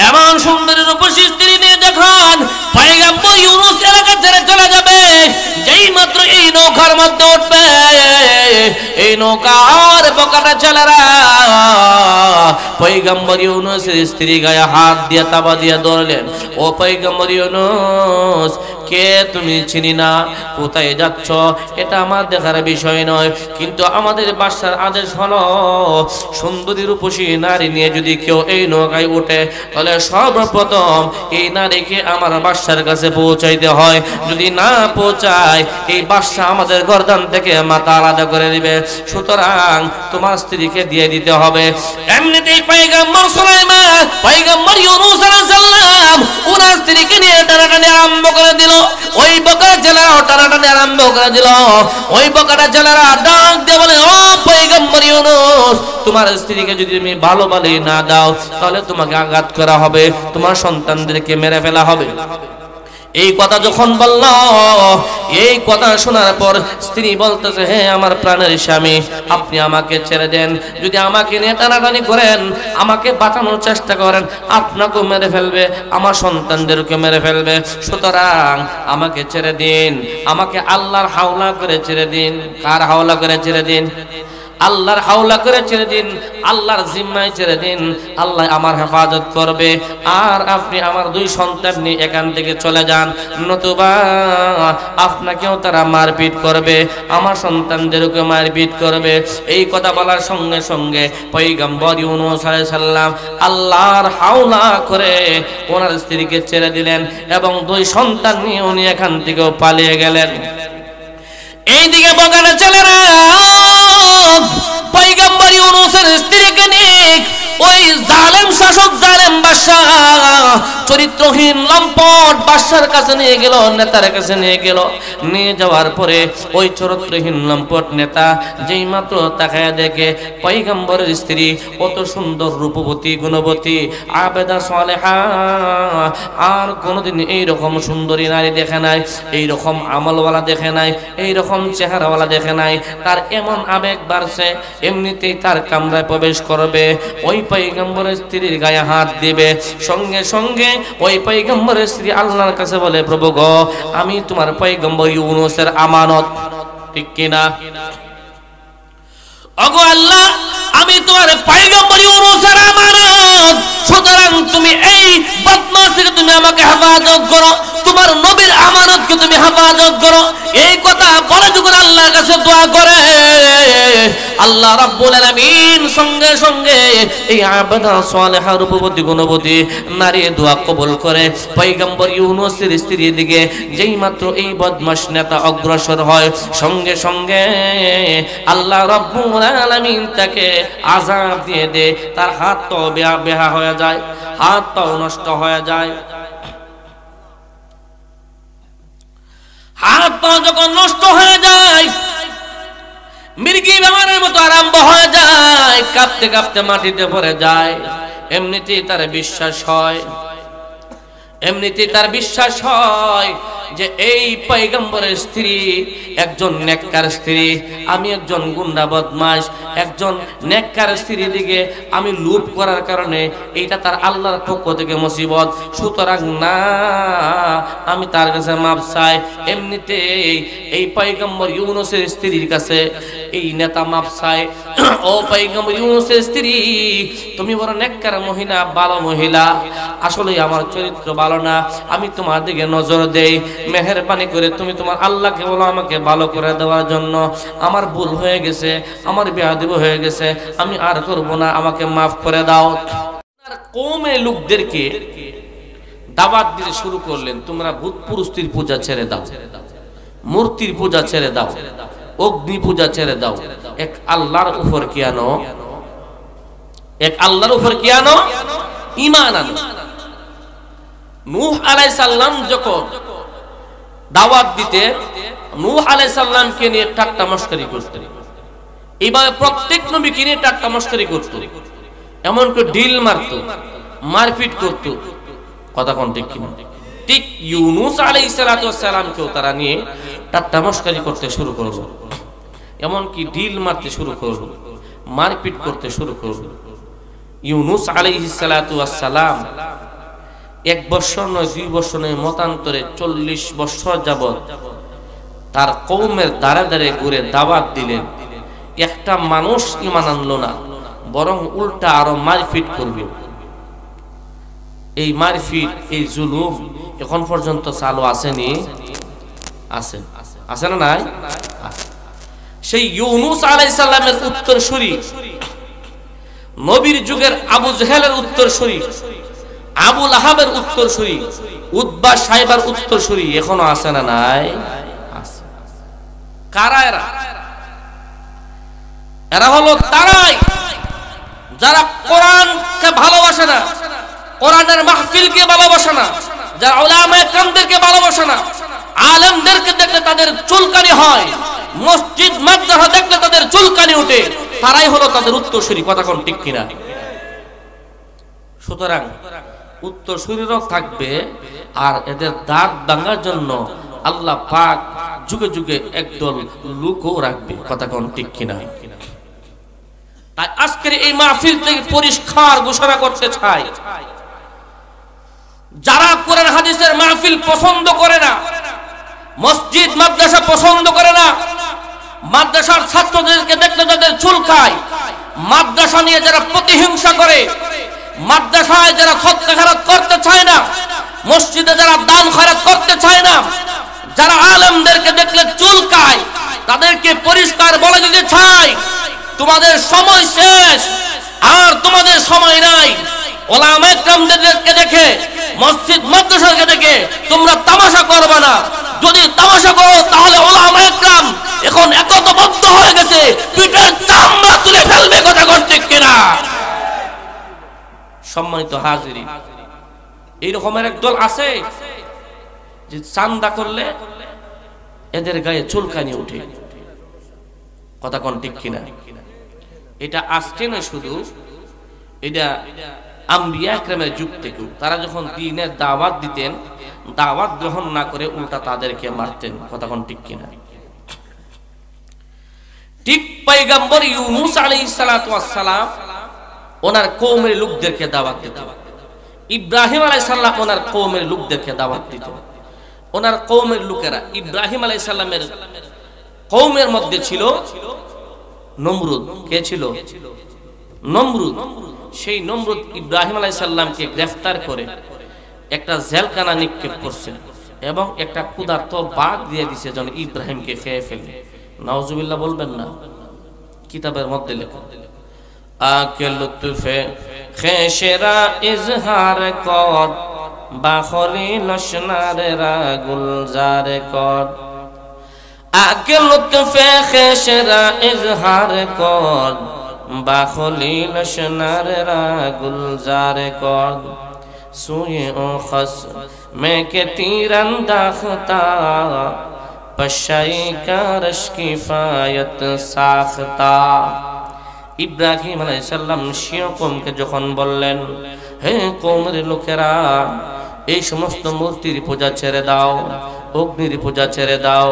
এমন সুন্দরী রূপসী স্ত্রী নিয়ে যখন পয়গম্বর ইউনূস এলাকা ছেড়ে চলে যাবে, যেই মাত্র এই নৌকার মধ্যে উঠবে, এই নৌকার বোকাটা ছেলেরা পয়গম্বর ইউনূসের স্ত্রী গায়ে হাত দিয়ে তাবা দিয়ে ধরলেন। ও পয়গম্বর ইউনূস, কে তুমি? চিনি না। কোথায় যাচ্ছ এটা আমার দেখার বিষয় নয়, কিন্তু আমাদের বাদশার আদেশ হলো সুন্দরী রূপসী নারী নিয়ে যদি কেউ এই নৌকায় ওঠে তাহলে সর্বপ্রথম এই নারীকে আমার বাদশার কাছে পৌঁছাইতে হয়। যদি না পৌঁছায় এই বাদশা আমাদের গর্দান থেকে মাথা আলাদা করে দিবে। সুতরাং তোমার স্ত্রীকে দিয়ে দিতে হবে। এমনিতেই পয়গম্বর সুলাইমান পয়গম্বর ইউনূস আলাইহিস সালাম ওনার স্ত্রীকে নিয়ে টানাটানি আরম্ভ করে দিল। ওই বকার ছেলেরা টানাটানি আরম্ভ করে দিল। ওই বকাটা ছেলেরা ডাক দিয়ে বলে, ও পয়গম্বর ইউনূস, তোমার স্ত্রীকে যদি তুমি ভালো ভালোই না দাও তাহলে তোমাকে আঘাত করা হবে, তোমার সন্তানদেরকে মেরে ফেলা হবে। এই কথা যখন বলল, এই কথা শোনার পর স্ত্রী বলতেছে, হে আমার প্রাণের স্বামী, আপনি আমাকে ছেড়ে দেন। যদি আমাকে নিয়ে টানাটানি করেন, আমাকে বাঁচানোর চেষ্টা করেন, আপনাকেও মেরে ফেলবে, আমার সন্তানদেরকে মেরে ফেলবে। সুতরাং আমাকে ছেড়ে দিন, আমাকে আল্লাহর হাওলা করে ছেড়ে দিন। কার হাওলা করে ছেড়ে দিন? আল্লাহর হাওলা করে ছেড়ে দিন, আল্লাহর জিম্মায় ছেড়ে দিন। আল্লাহ আমার হেফাজত করবে, আর আপনি আমার দুই সন্তান নিয়ে এখান থেকে চলে যান, নতুবা আপনাকেও তারা মারপিট করবে, আমার সন্তানদেরকে মারপিট করবে। এই কথা বলার সঙ্গে সঙ্গে পয়গম্বর ইউনূস আলাইহিস সালাম আল্লাহর হাওলা করে ওনার স্ত্রীকে ছেড়ে দিলেন এবং দুই সন্তান নিয়ে উনি এখান থেকে পালিয়ে গেলেন। এইদিকে বকাটা ছেলেরা পয়গম্বর ইউনূসের স্ত্রীকে নিয়ে ওই জালেম শাসক, জালেম বাদশা, চরিত্রহীন লম্পট বাদশার কাছে নিয়ে গেল, নেতার কাছে নিয়ে গেল। নিয়ে যাওয়ার পরে ওই চরিত্রহীন লম্পট নেতা যেই মাত্র তাকায় দেখে পয়গম্বরের স্ত্রী কত সুন্দর, রূপবতী, গুণবতী, আবেদা, সালেহা, আর কোনোদিন এইরকম সুন্দরী নারী দেখে নাই, এইরকম আমলওয়ালা দেখে নাই, এইরকম চেহারাওয়ালা দেখে নাই। তার এমন আবেগ বাড়ছে, এমনিতেই তার কামরায় প্রবেশ করবে, ওই পয়গম্বরের স্ত্রীর গায়ে হাত দিবে। সঙ্গে সঙ্গে ওই পয়গম্বরের স্ত্রী আল্লাহর কাছে বলে, প্রভু গো, আমি তোমার পয়গম্বর ইউনূসের আমানত। ঠিক কিনা? ওগো আল্লাহ, আমি তোমার পয়গম্বর ইউনূসের আমানত, সুতরাং তুমি এই বদমাশ থেকে তুমি আমাকে হেফাজত করো, তোমার নবীর আমানতকে তুমি হেফাজত করো। এই কথা বলে যখন আল্লাহর কাছে দোয়া করে, আল্লাহ রাব্বুল আলামিন সঙ্গে সঙ্গে এই আবেদা, সালেহা, রূপবতী, গুণবতী নারী দোয়া কবুল করে পয়গম্বর ইউনূসের স্ত্রীর দিকে যেই মাত্র এই বদমাশ নেতা অগ্রসর হয়, সঙ্গে সঙ্গে আল্লাহ রাব্বুল আলামিন তাকে আযাব দিয়ে দেয়। তার হাত তো বেহা হয়ে যায়, হাত পাও নষ্ট হয়ে যায়। হাত পা যখন নষ্ট হয়ে যায়, মির্গি বেমারের মতো আরম্ভ হয়ে যায়, কাঁপতে কাঁপতে মাটিতে পড়ে যায়। এমনিতেই তার বিশ্বাস হয়, এমনিতেই তার বিশ্বাস হয় যে এই পয়গম্বরের স্ত্রী একজন নেককার স্ত্রী, আমি একজন গুন্ডা বদমাশ, একজন নেককার স্ত্রীর দিকে আমি লুপ করার কারণে এইটা তার আল্লাহর পক্ষ থেকে মুসিবত। সুতরাং না, আমি তার কাছে মাপ চাই। এমনিতেই এই পয়গম্বর ইউনূসের স্ত্রীর কাছে এই নেতা মাপ চায়, ও পয়গম্বর ইউনূসের স্ত্রী, তুমি বড় নেককার মহিলা, ভালো মহিলা, আসলে আমার চরিত্র ভালো না, আমি তোমার দিকে নজর দেই, মেহেরবানি করে তুমি তোমার আল্লাহকে বলো আমাকে ভালো করে দেওয়ার জন্য। আমার ভুল হয়ে গেছে, আমার বেয়াদবি হয়ে গেছে, আমি আর করব না, আমাকে মাফ করে দাও। কওমে লোকদেরকে দাওয়াত দিতে শুরু করলেন, তোমরা ভূত পুরুষের পূজা ছেড়ে দাও, মূর্তির পূজা ছেড়ে দাও, অগ্নি পূজা ছেড়ে দাও, এক আল্লাহর উপর কি আনো, এক আল্লাহর উপর কি আনো, ঈমান আনো। নূহ আলাইহিস সালাম যখন দাওয়াত দিতে, নূহ আলাইহিস সালামকে নিয়ে ঠাট্টা মশকরি করতেন, এইভাবে প্রত্যেক নবীকে নিয়ে ঠাট্টা মশকরি করত, এমন করে ঢিল মারত, মারপিট করত। কথা কোন ঠিক কিনা? ঠিক ইউনূস আলাইহিস সালামকেও তারা নিয়ে ঠাট্টা মশকরি করতে শুরু করলো, এমনকি ঢিল মারতে শুরু করলো, মারপিট করতে শুরু করলো। ইউনূস আলাইহিস সালাম 1 বছর নয় 2 বছর নয়, মতান্তরে 40 বছর যাবত তার কওমের দ্বারে দ্বারে ঘুরে দাওয়াত দিলেন। একটা মানুষ ঈমান আনলো না, বরং উল্টা আরো মারপিট করবে। এই মারপিট, এই জুলুম এখন পর্যন্ত চালু আসেনি? আছে না নাই? সেই ইউনূস আলাইহিস সালামের উত্তরসূরি, নবীর যুগের আবু জেহেলের উত্তরসূরি, আবু লাহাবের উত্তরসূরি, উতবা সাইবার উত্তরসূরি এখনো আছে না নাই? আছে। কারা এরা? এরা হলো তারাই যারা কোরআনকে ভালোবাসে না, কোরআনের মাহফিলকে ভালোবাসে না, যারা উলামায়ে কেরামদেরকে ভালোবাসে না, আলেমদেরকে দেখলে তাদের চুলকানি হয়, মসজিদ মাদ্রাসা দেখলে তাদের চুলকানি ওঠে, তারাই হলো তাদের উত্তরসূরি। কথা কোন ঠিক কিনা? সুতরাং উত্তরসূরিরাও থাকবে, আর এদের দাঁত ভাঙার জন্য আল্লাহ পাক যুগে যুগে একদল লোকও রাখবে। কথা কোন ঠিক কিনা? তাই আজকের এই মাহফিল থেকে পরিষ্কার ঘোষণা করতে চাই, যারা কোরআন হাদিসের মাহফিল পছন্দ করে না, মসজিদ মাদ্রাসা পছন্দ করে না, মাদ্রাসার ছাত্রদেরকে দেখলে তাদের চুলকায়, মাদ্রাসা নিয়ে যারা প্রতিহিংসা করে, মাদ্রাসায় যারা সদকা খেরাত করতে চায় না, মসজিদে যারা দান খয়রাত করতে চায় না, যারা আলেমদেরকে দেখলে চুলকায়, তাদেরকে পরিষ্কার বলে দিতে চাই, তোমাদের সময় শেষ, আর তোমাদের সময় নাই। উলামায়ে কেরামদেরকে দেখে, মসজিদ মাদ্রাসাকে দেখে তোমরা তামাশা করবে না। যদি তামাশা করো তাহলে উলামায়ে কেরাম এখন একতাবদ্ধ হয়ে গেছে, পিঠের চামড়া তুলে ফেলবে। কথা কোন ঠিক কিনা? সম্মানিত হাজিরিন, এই রকমের একদল আছে যে চান্দা করলে এদের গায়ে চুলকানি ওঠে। কথা কোন ঠিক কিনা? এটা আজকে নয়, শুধু এটা আম্বিয়া কেরামের যুগ থেকে। তারা যখন দ্বীনের দাওয়াত দিতেন, দাওয়াত গ্রহণ না করে উল্টা তাদেরকে মারতেন। কথা কোন ঠিক কিনা? ঠিক পয়গম্বর ইউনূস আলাইহিস সালাতু ওয়াস সালাম ওনার কওমের লোকদেরকে দাওয়াত দিতেন। ইব্রাহিম আলাইহিস সালাম ওনার কওমের লোকদেরকে দাওয়াত দিতেন। ওনার কওমের লোকেরা, ইব্রাহিম আলাইহিস সালামের কওমের মধ্যে ছিল নমরুদ। কে ছিল? নমরুদ। সেই নমরুদ ইব্রাহিম আলাইহিস সালামকে গ্রেফতার করে একটা জেলখানা নিক্ষেপ করছে এবং একটা ক্ষুধার্ত বাঘ দিয়ে দিছে যেন ইব্রাহিমকে খেয়ে ফেলে। নাউজুবিল্লাহ বলবেন না? কিতাবের মধ্যে লেখা। আকে লুতফে খেশরা ইজহার কর, বাখলি লশনারে রা গুলজার কর। আকে লুতফে খেশরা ইজহার কর, বাখলি লশনারে রা গুলজার কর। সুয়ে ও খস মে কে তীরন্দাখতা, পশাই কারশ কিফায়ত সাখতা। ইব্রাহিম আলাইহিস সালাম স্বীয় কওমকে যখন বললেন, হে কওমের লোকেরা, এই সমস্ত মূর্তির পূজা ছেড়ে দাও, অগ্নির পূজা ছেড়ে দাও,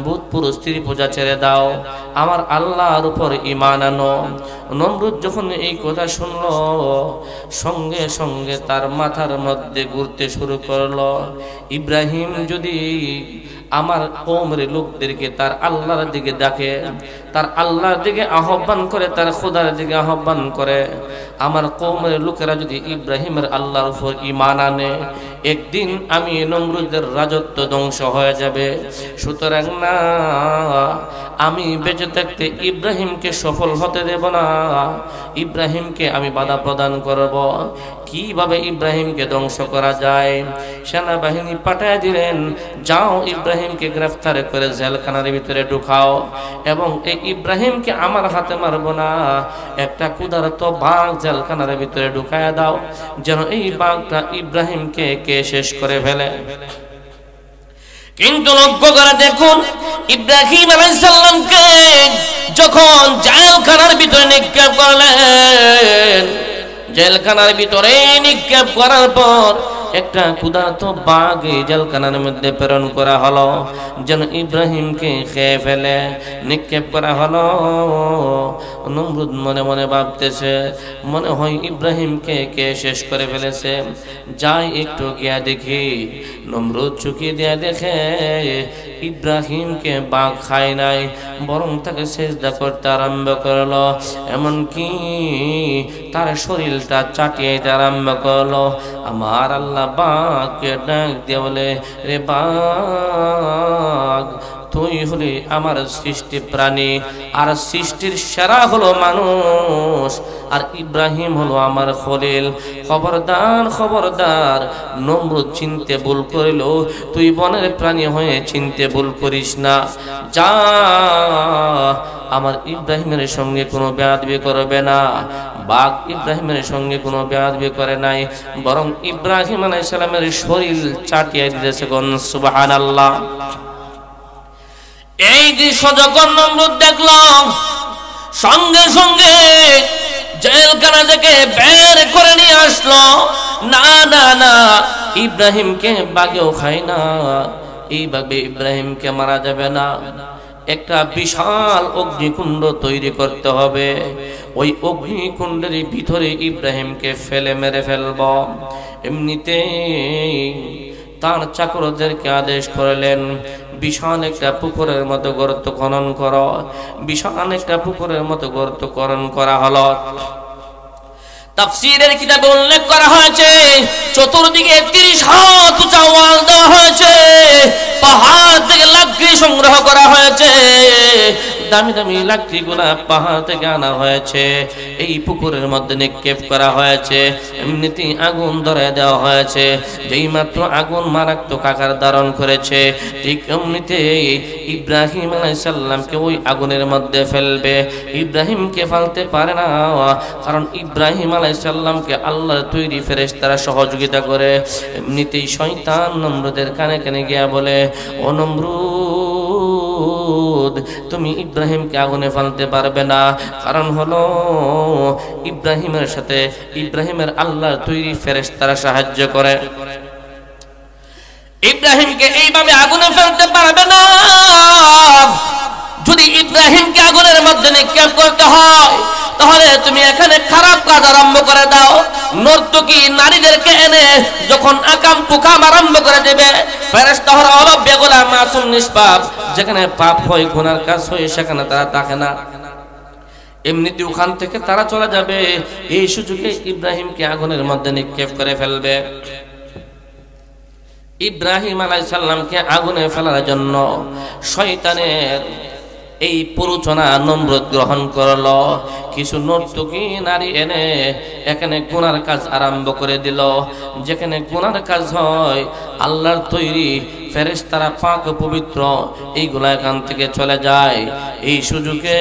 বুত পুরস্তির পূজা ছেড়ে দাও, আমার আল্লাহর উপর ঈমান আনো। নমরুদ যখন এই কথা শুনলো, সঙ্গে সঙ্গে তার মাথার মধ্যে ঘুরতে শুরু করলো, ইব্রাহিম যদি আমার কওমের লোকদেরকে তার আল্লাহর দিকে ডাকে, তার আল্লাহর দিকে আহ্বান করে, তার খোদার দিকে আহ্বান করে, আমার কওমের লোকেরা যদি ইব্রাহিমের আল্লাহর উপর ঈমান আনে, একদিন আমি নমরুদের রাজত্ব ধ্বংস হয়ে যাবে। সুতরাং না, আমি বেঁচে থাকতে ইব্রাহিমকে সফল হতে দেব না, ইব্রাহিমকে আমি বাধা প্রদান করব। কিভাবে ইব্রাহিমকে ধ্বংস করা যায়? সেনাবাহিনী পাঠিয়ে দিলেন, যাও ইব্রাহিমকে গ্রেফতার করে জেলখানার ভিতরে ঢুকাও, এবং এই ইব্রাহিমকে আমার হাতে মারব না, একটা ক্ষুধার্ত বাঘ জেলখানার ভিতরে ঢুকায় দাও, যেন এই বাঘটা ইব্রাহিমকে কে শেষ করে ফেলে। কিন্তু লক্ষ্য করে দেখুন, ইব্রাহিম আলাইহিস সালামকে যখন জেলখানার ভিতরে নিক্ষেপ করলেন, জেলখানার ভিতরে নিক্ষেপ করার পর একটা ক্ষুধার্ত বাঘ এই জেলখানার মধ্যে প্রেরণ করা হলো যেন ইব্রাহিমকে খেয়ে ফেলে, নিক্ষেপ করা হলো। নমরুদ মনে মনে ভাবতেছে, মনে হয় ইব্রাহিমকে কে শেষ করে ফেলেছে, যাই একটু গিয়া দেখি। নমরুদ চুকিয়ে দিয়া দেখে ইব্রাহিমকে বাঘ খায় নাই, বরং তাকে সেজদা করতে আরম্ভ করলো, এমনকি তার শরীরটা চাটিয়ে দিতে আরম্ভ করলো। আমার আল্লাহ বাঘকে ডাক দিয়ে বলে, রে বাঘ, তুই হলি আমার সৃষ্টি প্রাণী, আর সৃষ্টির সেরা হলো মানুষ, আর ইব্রাহিম হলো আমার খলিল। খবরদার খবরদার, নমরুদ চিনতে ভুল করিল, তুই বনের প্রাণী হয়ে চিনতে ভুল করিস না। যা, আমার ইব্রাহিমের সঙ্গে কোনো বেয়াদবি করবে না। বাঘ ইব্রাহিমের সঙ্গে কোনো বেয়াদবি করে নাই, বরং ইব্রাহিম আলাইহিস সালামের শরীর চাটিয়ে দিয়েছে। সুবহানাল্লাহ। এই দৃশ্য যখন নমরুদ দেখল, সঙ্গে সঙ্গে জেলখানা থেকে বের করে নিয়ে আসলো। না না না, ইব্রাহিমকে বাঘেও খায় না, এইভাবে ইব্রাহিমকে মারা যাবে না। একটা বিশাল অগ্নিকুণ্ড তৈরি করতে হবে, ওই অগ্নিকুণ্ডের ভিতরে ইব্রাহিমকে ফেলে মেরে ফেলব। এমনিতেই তার চাকরদেরকে আদেশ করলেন, বিশাল একটা পুকুরের মতো গর্ত খনন করো। বিশাল একটা পুকুরের মতো গর্ত খনন করা হলো। তাফসীরের কিতাবে উল্লেখ করা হয়েছে, চতুর্দিকে 30 হাত উঁচা ওয়াল দেওয়া হয়েছে, পাহাড় থেকে লাকড়ি সংগ্রহ করা হয়েছে, দামি দামি লাকড়িগুলা পাহাড় থেকে আনা হয়েছে, এই পুকুরের মধ্যে নিক্ষেপ করা হয়েছে। এমনিতেই আগুন ধরায় দেওয়া হয়েছে, যেই মাত্র আগুন মারাত্মক আকার ধারণ করেছে, ঠিক এমনিতেই ইব্রাহিম আলাইহিস সালামকে ওই আগুনের মধ্যে ফেলবে। ইব্রাহিমকে ফেলতে পারে না, কারণ ইব্রাহিম আলাইহিস সালামকে আল্লাহর তৈরি ফেরেশতারা সহযোগিতা করে। এমনিতেই শয়তান নমরুদের কানে কানে গিয়া বলে, ও নমরুদ, তুমি ইব্রাহিমকে আগুনে ফেলতে পারবে না, কারণ হলো ইব্রাহিমের সাথে ইব্রাহিমের আল্লাহর তৈরি ফেরেশতারা সাহায্য করে। ইব্রাহিমকে এইভাবে আগুনে ফেলতে পারবে না। যদি ইব্রাহিমকে আগুনের মধ্যে নিক্ষেপ করতে হয়, তাহলে তুমি এখানে খারাপ কাজ আরম্ভ করে দাও। নর্তকী নারীদেরকে এনে যখন আকাম কুকাম আরম্ভ করে দেবে, ফেরেশতা হলো হলো বেগুনা মাসুম নিষ্পাপ, যেখানে পাপ হয় গুনার কাজ হয় সেখানে তারা থাকে না, এমনিতে ওখান থেকে তারা চলে যাবে। এই সুযোগে ইব্রাহিমকে আগুনের মধ্যে নিক্ষেপ করে ফেলবে। ইব্রাহিম আলাইহিস সালামকে আগুনে ফেলার জন্য শয়তানের এই প্ররোচনা নমরুদ গ্রহণ করলো। কিছু নর্তকী নারী এনে এখানে গুনার কাজ আরম্ভ করে দিল। যেখানে গুনার কাজ হয়, আল্লাহর তৈরি ফেরেশতারা পাক পবিত্র, এইগুলা এখান থেকে চলে যায়। এই সুযোগে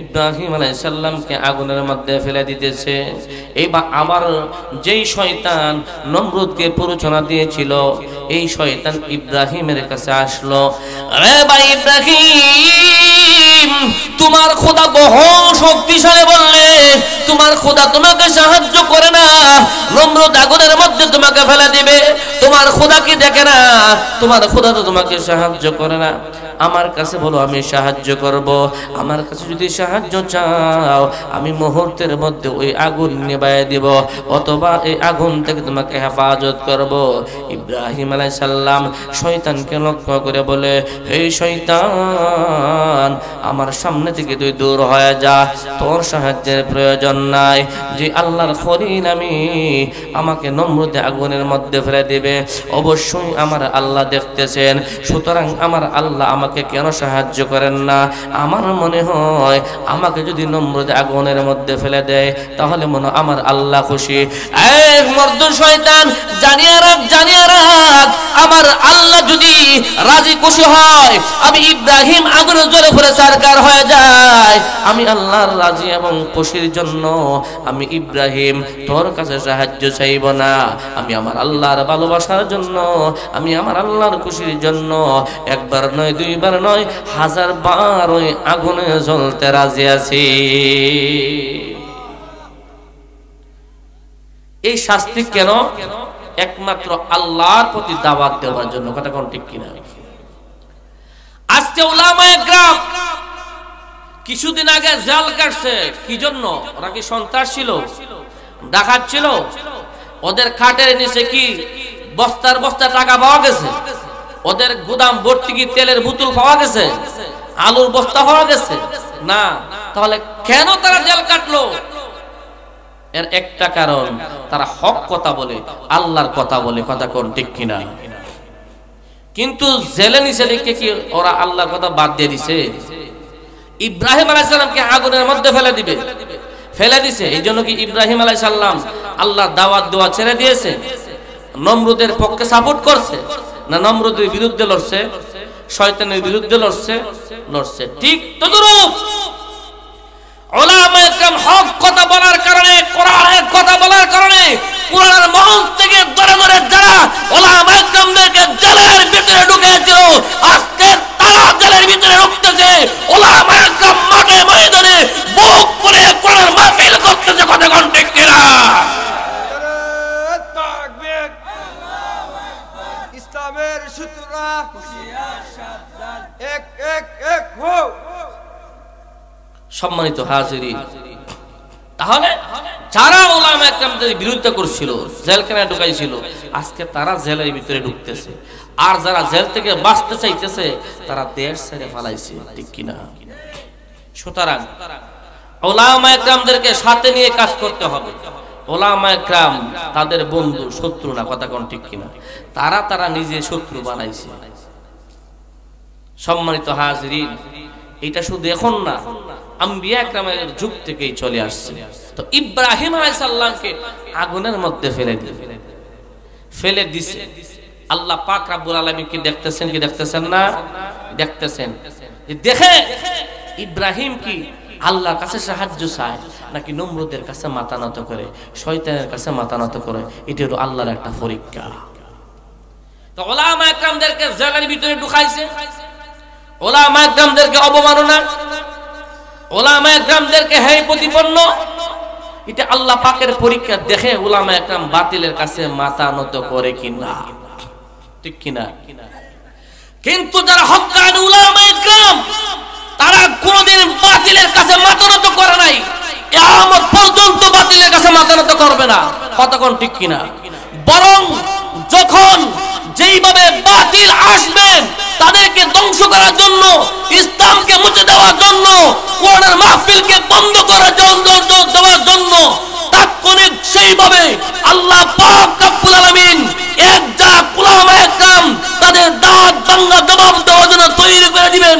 ইব্রাহিম আলাইহিস সালামকে আগুনের মধ্যে ফেলে দিতেছে। এইবার আবার যেই শয়তান নমরুদকে প্ররোচনা দিয়েছিল, এই শয়তান ইব্রাহিমের কাছে আসলো। আরে ভাই ইব্রাহিম, তোমার খোদা বহু শক্তিশালী বললে, তোমার খোদা তোমাকে সাহায্য করে না, নমরুদ আগুনের মধ্যে তোমাকে ফেলে দিবে। তোমার খোদা কি দেখে না? তোমার খোদা তো তোমাকে সাহায্য করে না। আমার কাছে বলো, আমি সাহায্য করব। আমার কাছে যদি সাহায্য চাও, আমি মুহূর্তের মধ্যে ওই আগুন নিভাইয়া দিব, অথবা এই আগুন থেকে তোমাকে হেফাজত করব। ইব্রাহিম আলাইহিস সালাম শয়তানকে লক্ষ্য করে বলে, হে শয়তান, আমার সামনে থেকে তুই দূর হয়ে যা, তোর সাহায্যের প্রয়োজন নাই। যে আল্লাহর খলিল আমি, আমাকে নমরুদে আগুনের মধ্যে ফেলে দিবে, অবশ্যই আমার আল্লাহ দেখতেছেন। সুতরাং আমার আল্লাহ আমাকে কেন সাহায্য করেন না? আমার মনে হয় আমাকে যদি নমরুদে আগুনের মধ্যে ফেলে দেয়, তাহলে মনে আমার আল্লাহ খুশি। এক মর্দ শয়তান, জানিয়ে রাখ, জানিয়ে রাখ, আমার আল্লাহ যদি রাজি খুশি হয়, আমি ইব্রাহিম আগুনে জ্বলে পড়ে সরকার হয়ে যায়, আমি আল্লাহর রাজি এবং খুশির জন্য আমি ইব্রাহিম তোর কাছে সাহায্য চাইব না। আমি আমার আল্লাহর ভালোবাসার জন্য, আমি আমার আল্লাহর খুশির জন্য একবার নয়, দুইবার নয়, 1000 বার ওই আগুনে জ্বলতে রাজি আছি। এই শাস্তি কেন? একমাত্র আল্লাহর প্রতি দাওয়াত দেওয়ার জন্য। কথা কোন ঠিক কিনা? আজকে উলামায়ে কেরাম কিছুদিন আগে জাল কাটছে, কি জন্য? ওরা কি সন্ত্রাস ছিল, ডাকাত ছিল? ওদের খাটের নিচে কি বস্তার বস্তা টাকা পাওয়া গেছে? ওদের গুদাম ভর্তি কি তেলের বোতল পাওয়া গেছে, আলুর বস্তা পাওয়া গেছে? না। তাহলে কেন তারা জেল কাটলো? এর একটা কারণ, তারা হক কথা বলে, আল্লাহর কথা বলে। কথা কোন ঠিক কিনা? কিন্তু জেলে নিচে লিখে কি ওরা আল্লাহর কথা বাদ দিয়ে দিছে? ইব্রাহিম আলাইহিস সালামকে আগুনের মধ্যে ফেলে দিছে। এই জন্য কি ইব্রাহিম আলাইহিস সালাম আল্লাহ দাওয়াত দেওয়া ছেড়ে দিয়েছে? নমরুদের পক্ষে সাপোর্ট করছে না নমরুদের বিরুদ্ধে লড়ছে? শয়তানের বিরুদ্ধে লড়ছে। ঠিক তদ্রূপ উলামায়ে কেরাম হক কথা বলার কারণে, কোরআনের কথা বলার কারণে কোরআনের মঞ্চ থেকে ধরে ধরে যারা উলামায়ে কেরামদেরকে জেলের ভিতরে ঢুকিয়েছিল, আজকে তারা জেলের ভিতরে ঢুকতেছে। উলামায়ে কেরাম মাঠে ময়দানে বুক করে কোরআনের মাহফিল করতেছে। কথা কোন ঠিক কিনা? তাকবীর! ইসলামের সূত্ররা হুঁশিয়ার সাবধান, এক এক এক হো। সম্মানিত হাজিরিন, তাহলে যারা উলামায়ে কেরামদের বিরোধিতা করছিল, জেলখানায় ঢুকাইছিল, আজকে তারা জেলের ভিতরে ঢুকতেছে। আর যারা জেল থেকে বাঁচতে চাইতেছে তারা দেশ ছেড়ে পালাইছে। ঠিক কিনা? সুতরাং উলামায়ে কেরামদেরকে সাথে নিয়ে কাজ করতে হবে। উলামায়ে কেরাম তাদের বন্ধু, শত্রু না। কথা কোন ঠিক কিনা? তারা নিজে শত্রু বানাইছে। সম্মানিত হাজিরিন, এটা শুধু এখন না, আম্বিয়া কেরামের যুগ থেকেই চলে আসছে। তো ইব্রাহিম আলাইহিস সালামকে আগুনের মধ্যে ফেলে দিছে। আল্লাহ পাক রব্বুল আলামিন কি দেখতেছেন, কি দেখতেছেন না? দেখতেছেন। দেখে ইব্রাহিম কি আল্লাহর কাছে সাহায্য চায় নাকি নমরুদের কাছে মাথা নত করে, শয়তানের কাছে মাথা নত করে? এটা হলো আল্লাহর একটা পরীক্ষা। তো উলামায়ে কেরামদেরকে জেলের ভিতরে ঢুকাইছে, উলামায়ে কেরামদেরকে অবমাননা, উলামায়ে কেরামদেরকে হেয় প্রতিপন্ন। এটা আল্লাহ পাকের পরীক্ষা। দেখে উলামায়ে কেরাম বাতিলের কাছে মাথা নত করে কিনা। ঠিক কিনা? কিন্তু যারা হক্কানি উলামায়ে কেরাম, তারা কোনদিন বাতিলের কাছে মাথা নত করে নাই, কিয়ামত পর্যন্ত বাতিলের কাছে মাথা নত করবে না। কথা কোন ঠিক কিনা? বরং যখন যেইভাবে বাতিল আসবেন তাদেরকে ধ্বংস করার জন্য, ইসলামকে মুছে দেওয়ার জন্য, কোরআনের মাহফিলকে বন্ধ করার জন্য তাৎক্ষণিক সেইভাবে আল্লাহ পাক রব্বুল আলামিন এক যা উলামায়ে কেরাম তাদের দাঁত ভাঙা জবাব দেওয়ার জন্য তৈরি করে দিবেন।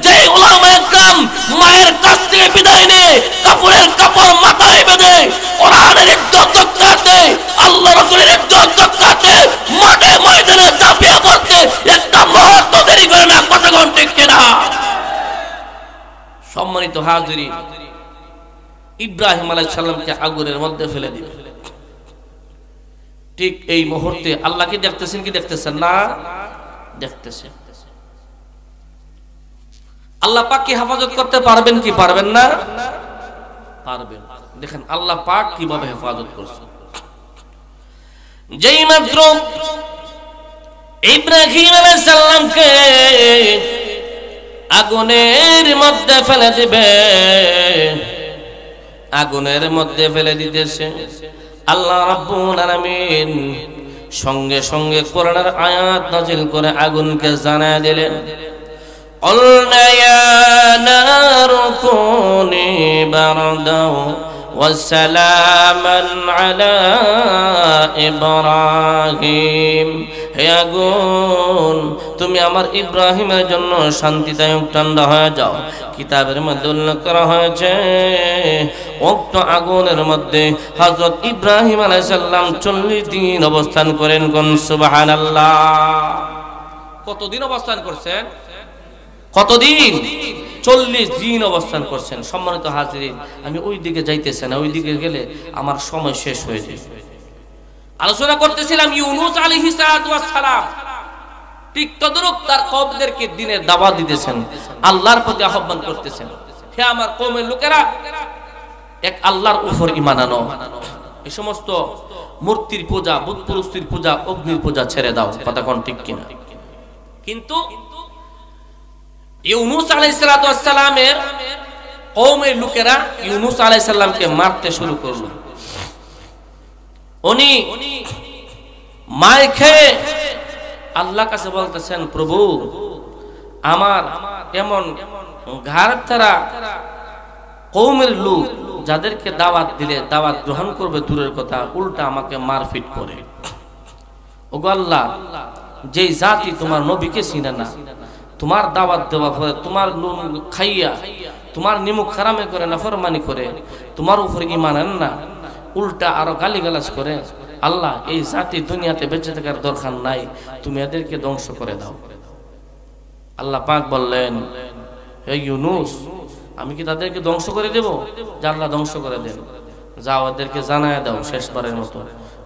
যে উলামায়ে কেরাম মায়ের কাছ থেকে বিদায় নিয়ে কাপড়ের কাপড় মাথায় বেঁধে কোরআনের ইজ্জত রক্ষার্থে, আল্লাহ রাসূলের ইজ্জত রক্ষার্থে মাঠে ময়দানে ঝাঁপিয়ে পড়তে একটা মুহূর্ত দেরি করে না। কথা কোন ঠিক কিনা? সম্মানিত হাজিরিন, ইব্রাহিম আলাইহিস সালামকে আগুনের মধ্যে ফেলে দিবে। ঠিক এই মুহূর্তে আল্লাহ কি দেখতেছেন, কি দেখতেছেন না? দেখতেছেন। আল্লাহ পাক কি হেফাজত করতে পারবেন কি পারবেন না? পারবেন। দেখেন আল্লাহ পাক কিভাবে হেফাজত করছেন। যেই মাত্র ইব্রাহিম আলাইহিস সালামকে আগুনের মধ্যে ফেলে দিবে, আগুনের মধ্যে ফেলে দিতেছে, আল্লাহ রাব্বুল আলামিন সঙ্গে সঙ্গে কোরআনের আয়াত নাযিল করে আগুনকে জানায় দিলেন, قُلْنَا يَا نَارُ كُونِي بَرْدًا وَسَلَامًا عَلَى إِبْرَاهِيمَ। হে আগুন, তুমি আমার ইব্রাহিমের জন্য শান্তিদায়ক ঠান্ডা হয়ে যাও। কিতাবের মধ্যে উল্লেখ করা হয়েছে উক্ত আগুনের মধ্যে হযরত ইব্রাহিম আলাইহিস সালাম 40 দিন অবস্থান করেন। কোন সুবহানাল্লাহ! কতদিন অবস্থান করছেন? কতদিন? 40 দিন অবস্থান করছেন। সম্মানিত হাজিরিন, আমি ওই দিকে যাইতেছি না, ওই দিকে গেলে আমার সময় শেষ হয়ে যায়। আলোচনা করতেছিলাম ইউনূস আলাইহিস সালাতু ওয়াস সালাম, ঠিক তদ্রূপ তার কওমদেরকে দ্বীনের দাওয়াত দিতেছেন, আল্লাহর প্রতি আহ্বান করতেছেন। হে আমার কওমের লোকেরা, এক আল্লাহর উপর ঈমান আনো। এই সমস্ত মূর্তির পূজা, বুত পুরুষের পূজা, অগ্নির পূজা ছেড়ে দাও। কথা কোন ঠিক কিনা? কিন্তু ইউনূস আলাইহিস সালাতু ওয়াস সালামের কওমের লোকেরা ইউনূস আলাইহিস সালামকে মারতে শুরু করলো। উনি মার খেয়ে আল্লাহর কাছে বলতেছেন, প্রভু আমার এমন ঘাড় তারা কওমের লোক যাদেরকে দাওয়াত দিলে দাওয়াত গ্রহণ করবে দূরের কথা, উল্টা আমাকে মারপিট করে। ওগো আল্লাহ, যেই জাতি তোমার নবীকে চিনে না, তোমার দাওয়াত দেওয়া পরে তোমার নুন খাইয়া তোমার নিমুখ হারামে করে, নাফরমানি করে, তোমার উপরে ঈমান আনে না, উল্টা আরো গালিগালাজ করে, আল্লাহ এই জাতি দুনিয়াতে বেঁচে থাকার দরকার নাই, তুমি এদেরকে ধ্বংস করে দাও। আল্লাহ পাক বললেন, হে ইউনূস, আমি কি তাদেরকে ধ্বংস করে দেব? যে আল্লাহ ধ্বংস করে দেন, যাও ওদেরকে জানায় দাও শেষবারের মতো,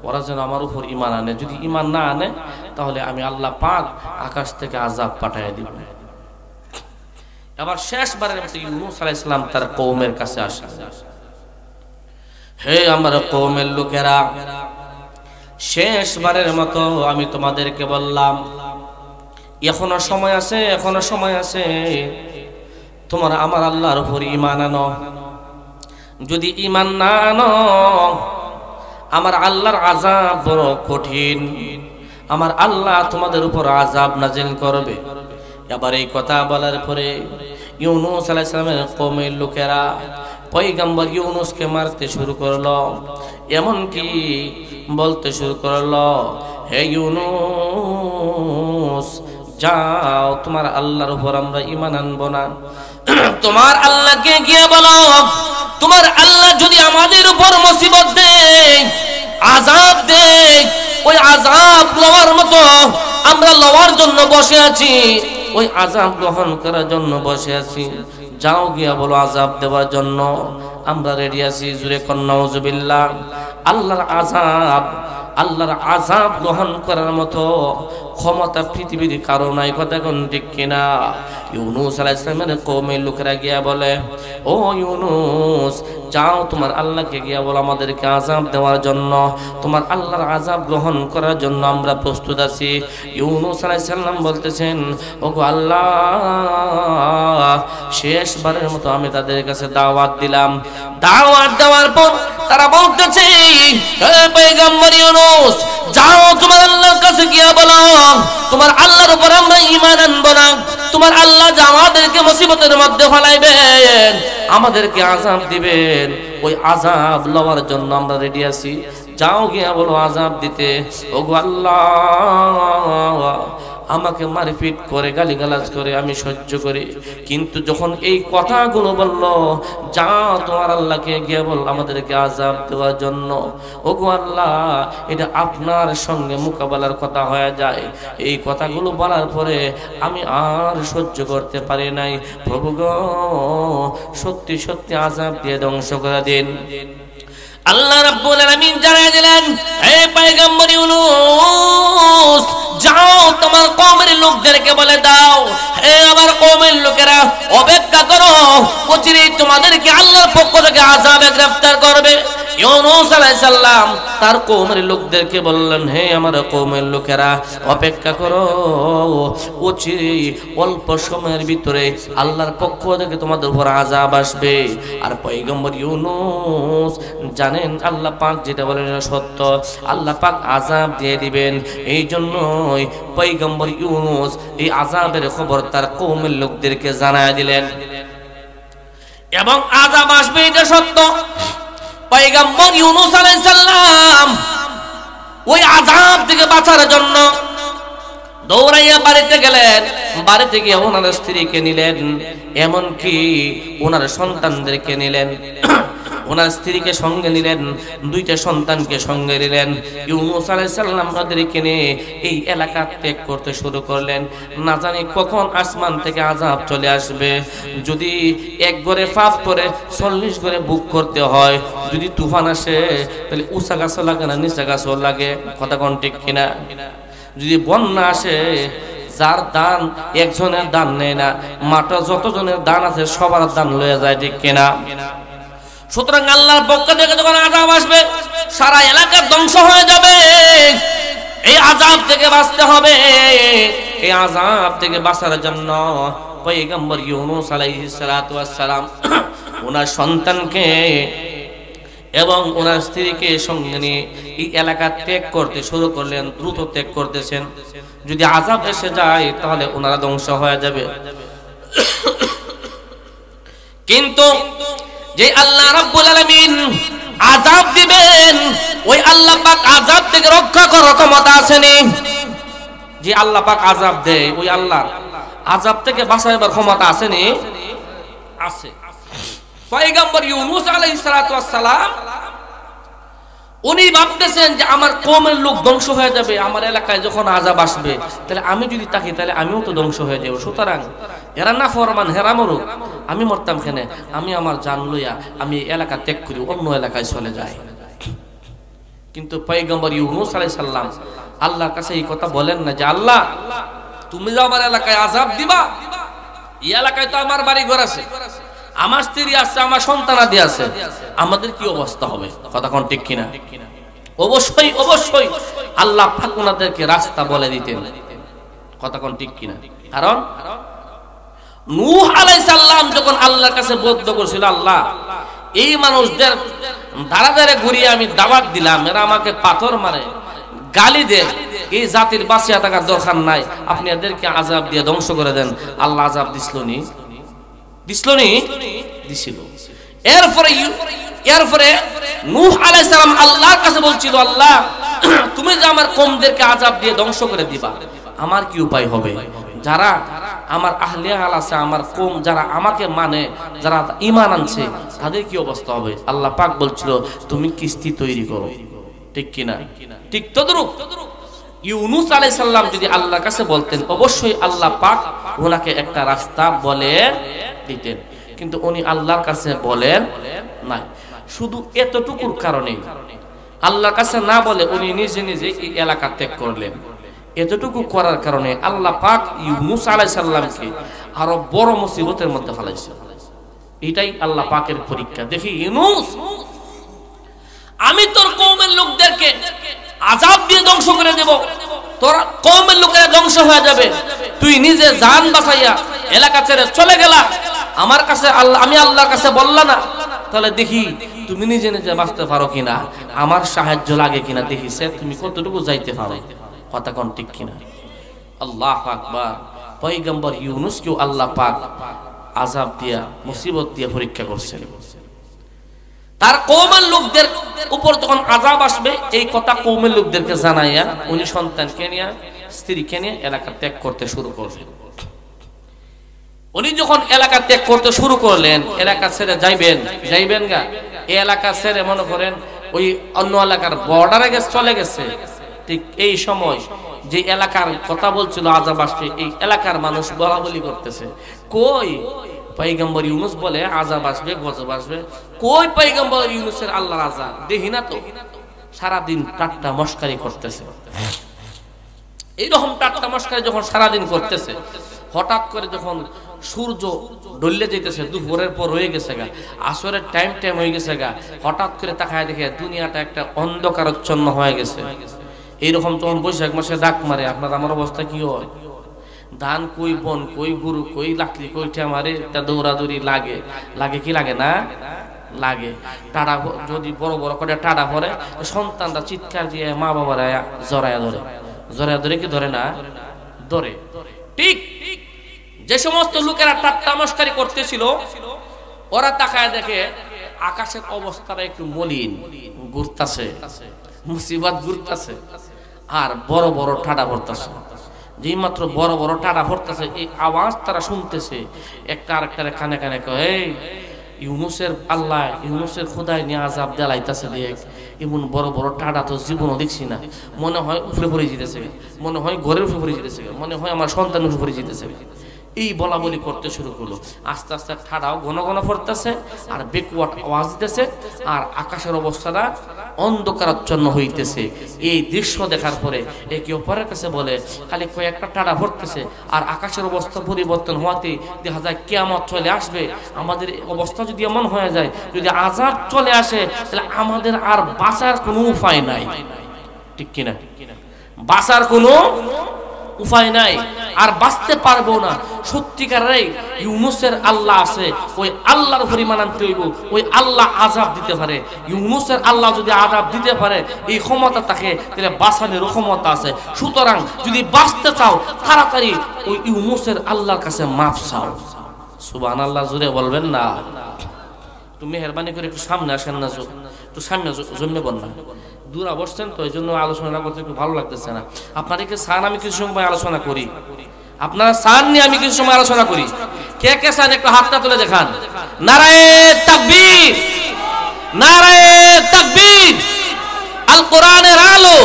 ওরা যেন আমার উপর ঈমান আনে। যদি ঈমান না আনে তাহলে আমি আল্লাহ পাক আকাশ থেকে আযাব পাঠিয়ে দিব। এবার শেষবারের মতো ইউনূস আলাইহিস সালাম তার কওমের কাছে আসেন, হে আমার কওমের লোকেরা, শেষবারের মতো আমি তোমাদেরকে বললাম, এখনো সময় আছে, এখনো সময় আছে, তোমরা আমার আল্লাহর উপর ঈমান আনো। যদি ঈমান না আনো, আমার আল্লাহর আযাব বড় কঠিন, আমার আল্লাহ তোমাদের উপর আযাব নাযিল করবে। এবার এই কথা বলার পরে ইউনূস আলাইহিস সালামের কওমের লোকেরা পয়গম্বর ইউনূসকে মারতে শুরু করলো, এমন কি বলতে শুরু করলো, হে ইউনূস, যাও তোমার আল্লাহর উপর আমরা ঈমান আনবো না। তোমার আল্লাহকে গিয়ে বলো, তোমার আল্লাহ যদি আমাদের উপর মুসিবত দেয়, আযাব দেয়, ওই আযাব লওয়ার মতো আমরা লওয়ার জন্য বসে আছি, ওই আযাব গ্রহণ করার জন্য বসে আছি। যাও গিয়া বলো আযাব দেওয়ার জন্য আমরা রেডি আছি। জুরে কোন নাউজুবিল্লাহ। আল্লাহর আযাব গ্রহণ করার মতো ক্ষমতা পৃথিবীর কারো নাই। কথা কোন ঠিক কিনা? ইউনূস আলাইহিস সালামের কওমের লোকেরা গিয়া বলে, ও ইউনূস, যাও তোমার আল্লাহকে গিয়া বলো আমাদেরকে আযাব দেওয়ার জন্য, তোমার আল্লাহর আযাব গ্রহণ করার জন্য আমরা প্রস্তুত আছি। ইউনূস আলাইহিস সালাম বলতেছেন, ওগো আল্লাহ, শেষবারের মতো আমি তাদের কাছে দাওয়াত দিলাম। দাওয়াত দেওয়ার পর তারা বলতেছে, হে পয়গম্বর ইউনূস, যাও তোমার আল্লাহর কাছে গিয়া বলো তোমার আল্লাহর উপর আমরা ঈমান আনবো না। তোমার আল্লাহ যে আমাদেরকে মুসিবতের মধ্যে ফেলাইবেন, আমাদেরকে আযাব দিবেন, ওই আযাব লওয়ার জন্য আমরা রেডি আছি। যাও গিয়া বলো আযাব দিতে। ওগো আল্লাহ, আমাকে মারপিট করে, গালিগালাজ করে আমি সহ্য করি, কিন্তু যখন এই কথাগুলো বলল, যাও তোমার আল্লাহকে গিয়ে বল আমাদেরকে আযাব দেওয়ার জন্য, ওগো আল্লাহ, এটা আপনার সঙ্গে মোকাবেলার কথা হয়ে যায়। এই কথাগুলো বলার পরে আমি আর সহ্য করতে পারি নাই। প্রভু গো, সত্যি সত্যি আযাব দিয়ে ধ্বংস করে দিন। আল্লাহ রাব্বুল আলামিন জানায় দিলেন, হে পয়গম্বর ইউনূস, যাও তোমার কওমের লোকদেরকে বলে দাও, হে আমার কওমের লোকেরা, অপেক্ষা করো, অচিরেই তোমাদেরকে আল্লাহর পক্ষ থেকে আযাবে গ্রেফতার করবে। ইউনূস আলাইহিস সালাম তার কওমের লোকদেরকে বললেন, হে আমার কওমের লোকেরা, অপেক্ষা করো, অচিরেই অল্প সময়ের ভিতরে আল্লাহর পক্ষ থেকে তোমাদের উপর আযাব আসবে। আর পয়গম্বর ইউনূস জানেন আল্লাহ পাক যেটা বলেন সত্য, আল্লাহ পাক আযাব দিয়ে দিবেন। এই জন্যই পয়গম্বর ইউনূস এই আযাবের খবর তার কওমের লোকদেরকে জানায় দিলেন, এবং আযাব আসবে এটা সত্য। পয়গম্বর ইউনূস আলাইহিস সালাম ওই আযাব থেকে বাঁচার জন্য দৌড়াইয়া বাড়িতে গেলেন। বাড়িতে গিয়ে ওনার স্ত্রীকে নিলেন, এমনকি ওনার সন্তানদেরকে নিলেন, ওনার স্ত্রীকে সঙ্গে নিলেন, দুইটা সন্তানকে সঙ্গে নিলেন। ইউনূস আলাইহিস সালাম তাদেরকে নিয়ে এই এলাকা ত্যাগ করতে শুরু করলেন। না জানি কখন আসমান থেকে আযাব চলে আসবে। যদি এক ঘরে পাপ করে 40 ঘরে বুক করতে হয়। যদি তুফান আসে তাহলে উঁচা গাছও লাগে না, নিচা গাছও লাগে। কথা কোন ঠিক কিনা? যদি বন্যা আসে, যার দান একজনের দান নেয় না, মাঠে যতজনের দান আছে সবার দান লয়ে যায়, ঠিক কিনা? সুতরাং আল্লাহর পক্ষ থেকে যখন আযাব আসবে, সারা এলাকা ধ্বংস হয়ে যাবে। এই আযাব থেকে বাঁচতে হবে। এই আযাব থেকে বাঁচার জন্য পয়গম্বর ইউনূস আলাইহিস সালাতু ওয়াস সালাম ওনার সন্তানকে এবং ওনার স্ত্রীকে সঙ্গে নিয়ে এই এলাকা ত্যাগ করতে শুরু করলেন। দ্রুত ত্যাগ করতেছেন, যদি আযাব এসে যায় তাহলে ওনারা ধ্বংস হয়ে যাবে। কিন্তু যে আল্লাহ রাব্বুল আলামিন আযাব দিবেন, ওই আল্লাহ পাক আযাব থেকে রক্ষা করার ক্ষমতা আছেনি। যে আল্লাহ পাক আযাব দেয়, ওই আল্লাহর আযাব থেকে বাঁচাবার ক্ষমতা আছেনি? আছে। পয়গম্বর ইউনূস আলাইহিস সালাতু ওয়াস সালাম উনি ভাবতেছেন যে আমার কওমের লোক ধ্বংস হয়ে যাবে, আমার এলাকায় যখন আযাব আসবে তাহলে আমি যদি থাকি তাহলে আমিও তো ধ্বংস হয়ে যাব। সুতরাং এরা না ফরমান হেরা মরুক, আমি মরতাম কেন? আমি আমার জান লইয়া আমি এলাকা ত্যাগ করি, অন্য এলাকায় চলে যাই। কিন্তু পয়গম্বর ইউনূস আলাইহিস সালাম আল্লাহর কাছে এই কথা বলেন না যে আল্লাহ তুমি যে আমার এলাকায় আযাব দিবা, এই এলাকায় তো আমার বাড়ি ঘর আছে, আমার স্ত্রী আছে, আমার সন্তানাদি আছে, আমাদের কি অবস্থা হবে? কথা কোন ঠিক কিনা? অবশ্যই অবশ্যই আল্লাহ পাক ওনাদেরকে রাস্তা বলে দিতেন। কথা কোন ঠিক কিনা? কারণ নূহ আলাইহিস সালাম যখন আল্লাহর কাছে বদ্ধ করেছিল, আল্লাহ এই মানুষদের ধারে ধারে ঘুরিয়ে আমি দাওয়াত দিলাম, এরা আমাকে পাথর মারে, গালি দেয়, এই জাতির বাঁচিয়া থাকার দরকার নাই, আপনি এদেরকে আযাব দিয়ে ধ্বংস করে দেন। আল্লাহ আযাব দিছলনি? দিছলনি? দিছিল। এরপরে নূহ আলাইহিস সালাম আল্লাহর কাছে বলছিল, আল্লাহ তুমি যে আমার কওমদেরকে আযাব দিয়ে ধ্বংস করে দিবা, আমার কি উপায় হবে? যারা আমার আহলে হাল আছে, আমার কওম যারা আমাকে মানে, যারা ঈমান আনছে, তাদের কি অবস্থা হবে? আল্লাহ পাক বলছিল তুমি কিস্তি তৈরি করো। ঠিক কিনা? ঠিক তদ্রূপ ইউনূস আলাইহিস সালাম যদি আল্লাহর কাছে বলতেন, অবশ্যই আল্লাহ পাক ওনাকে একটা রাস্তা বলে দিতেন, কিন্তু উনি আল্লাহর কাছে বলেন নাই। শুধু এতটুকুর কারণে আল্লাহর কাছে না বলে উনি নিজে নিজে এই এলাকা ত্যাগ করলেন। এতটুকু করার কারণে আল্লাহ পাক ইউনূস আলাইহিস সালামকে আরো বড় মুসিবতের মধ্যে ফেলাইছে। এটাই আল্লাহ পাকের পরীক্ষা। দেখি ইউনূস, আমি তোর কওমের লোকদেরকে আযাব দিয়ে ধ্বংস করে দেব, তোর কওমের লোকেরা ধ্বংস হয়ে যাবে, তুই নিজে জান বাঁচাইয়া এলাকা ছেড়ে চলে গেলা, আমার কাছে আল্লাহ, আমি আল্লাহর কাছে বললা না, তাহলে দেখি তুমি নিজে নিজে বাঁচতে পারো কিনা, আমার সাহায্য লাগে কিনা, দেখি সে তুমি কতটুকু যাইতে পারো। কথা কোন ঠিক কিনা? আল্লাহু আকবার। পয়গম্বর ইউনূসকেও আল্লাহ পাক আযাব দিয়া মুসিবত দিয়ে পরীক্ষা করছেন। তার কওমের লোকদের উপর যখন আযাব আসবে, এই কথা কওমের লোকদেরকে জানাইয়া উনি সন্তানকে নিয়ে, স্ত্রীকে নিয়ে এলাকা ত্যাগ করতে শুরু করলেন। উনি যখন এলাকা ত্যাগ করতে শুরু করলেন, এলাকা ছেড়ে যাইবেন গা, এই এলাকা ছেড়ে মনে করেন ওই অন্য এলাকার বর্ডারে চলে গেছে। ঠিক এই সময় যে এলাকার কথা বলছিল আযাব আসবে, এই এলাকার মানুষ বলা বলি করতেছে, কই পয়গম্বর ইউনূস বলে আযাব আসবে, গজব আসবে, কই পয়গম্বর ইউনূসের আল্লাহর আযাব দেখি না তো। সারাদিন ঠাট্টা মশকারি করতেছে। এইরকম ঠাট্টা মশকারি যখন সারাদিন করতেছে, হঠাৎ করে যখন সূর্য ডলে যেতেছে, দুপুরের পর হয়ে গেছে গা, আসরের টাইম হয়ে গেছে গা, হঠাৎ করে তাকায় দেখে দুনিয়াটা একটা অন্ধকারাচ্ছন্ন হয়ে গেছে। এইরকম তখন বৈশাখ মাসে ডাক মারে, আপনার আমার অবস্থা কি হয়? ধান কই, বন কই, গরু কই, লাকড়ি কইটা মারে, তা দৌড়াদৌড়ি লাগে, লাগে কি লাগে না? লাগে। টাড়া যদি বড় বড় করে টাড়া পরে, সন্তানরা চিৎকার দিয়ে মা বাবারা জড়ায়া ধরে, জড়ায়া ধরে কি ধরে না? ধরে। ঠিক যে সমস্ত লোকেরা ঠাট্টা মশকারি করতেছিল, ওরা তাকায় দেখে আকাশের অবস্থাটা একটু মলিন, ঘুরতাছে, মুসিবত ঘুরতাছে, আর বড় বড় ঠাডা পড়তেছে। যেই মাত্র বড় বড় ঠাডা পড়তেছে, এই আওয়াজ তারা শুনতেছে, একটা আরেকটার কানে কানে কয়, ইউনূসের আল্লাহ, ইউনূসের খোদায় নিয়ে আযাব দেলাইতেছে, দেখ এমন বড় বড় ঠাডা তো জীবনও দেখছি না, মনে হয় উপরে পড়ে যেতেছে, মনে হয় ঘরের উপরে পড়ে যেতেছে, মনে হয় আমার সন্তানের উপরে যেতেছে। এই বলা বলি করতে শুরু করলো। আস্তে আস্তে ঠাডাও ঘন ঘন পড়তেছে আর বেকুয়াট আওয়াজ দিতেছে আর আকাশের অবস্থাটা অন্ধকারাচ্ছন্ন হইতেছে। এই দৃশ্য দেখার পরে একে অপরের কাছে বলে, খালি কয়েকটা ঠাডা পড়তেছে আর আকাশের অবস্থা পরিবর্তন হওয়াতে দেখা যায় কিয়ামত চলে আসবে। আমাদের অবস্থা যদি এমন হয়ে যায়, যদি আযাব চলে আসে, তাহলে আমাদের আর বাঁচার কোনো উপায় নাই। ঠিক কিনা? বাঁচার কোনো উপায় নাই, আর বাঁচতে পারবো না। সত্যিকারের ইউনুসের আল্লাহ আছে, ওই আল্লাহর উপর ঈমান আনতে হইব। ওই আল্লাহ আযাব দিতে পারে। ইউনুসের আল্লাহ যদি আযাব দিতে পারে, এই ক্ষমতা থাকে, তাহলে বাঁচানোর ক্ষমতা আছে। সুতরাং যদি বাঁচতে চাও, তাড়াতাড়ি ওই ইউনুসের আল্লাহর কাছে মাফ চাও। সুবহানাল্লাহ, জোরে বলবেন না? তুমি মেহরবানি করে একটু সামনে আসেন না, একটু সামনে জমে বল না। দূরে বসছেন তো, এই জন্য আলোচনা করতে একটু ভালো লাগতেছে না। আপনাদেরকে চান আমি কিছু সময় আলোচনা করি? আপনারা চান নি আমি কিছু সময় আলোচনা করি? কে কে চান একটু হাতটা তুলে দেখান। নারায়ে তাকবীর, নারায়ে তাকবীর। আল কোরআনের আলো,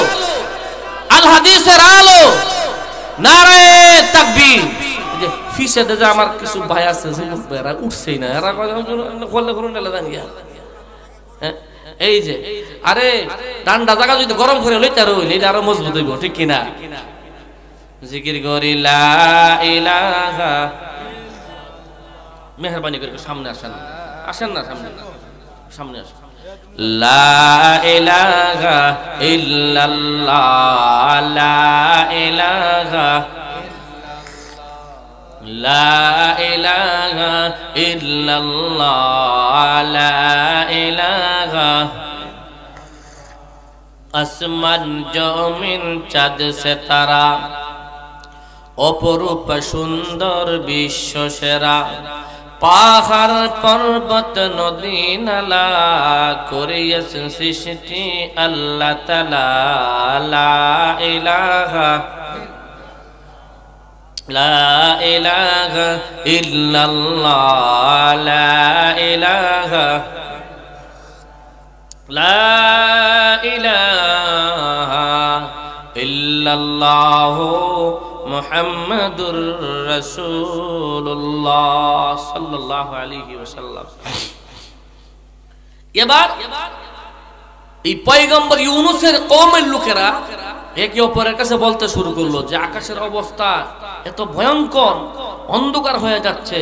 আল হাদিসের আলো, নারায়ে তাকবীর। যে ফিসে যে আমার কিছু ভাই আছে, এরা উঠছেই না, এরা করলে করুন জানিয়া। হ্যাঁ, এই যে আরে ঠান্ডা জায়গা যদি গরম করে লইতে আর এটা আরো মজবুত হইব। ঠিক কিনা? জিকির করি লা ইলাহা, মেহরবানি করে সামনে আসেন, আসেন না সামনে, সামনে আসেন। লা ইলাহা ইল্লাল্লাহ, লা ইলাহা, লা ইলাহা ইল্লাল্লাহ, লা ইলাহা। আসমান জমিন চাঁদ সিতারা, অপরূপ সুন্দর বিশ্ব সেরা। পাহাড় পর্বত নদী নালা, করিয়াছেন সৃষ্টি আল্লাহ তাআলা। লা ইলাহা, লা ইলাহা ইল্লাল্লাহ, লা ইলাহা, লা ইলাহা ইল্লাল্লাহ মুহাম্মাদুর রাসূলুল্লাহ সাল্লাল্লাহু আলাইহি ওয়াসাল্লাম। এবার এই পয়গম্বর ইউনূসের কওমের লোকেরা একে অপরের কাছে বলতে শুরু করলো যে আকাশের অবস্থা এত ভয়ঙ্কর, অন্ধকার হয়ে যাচ্ছে,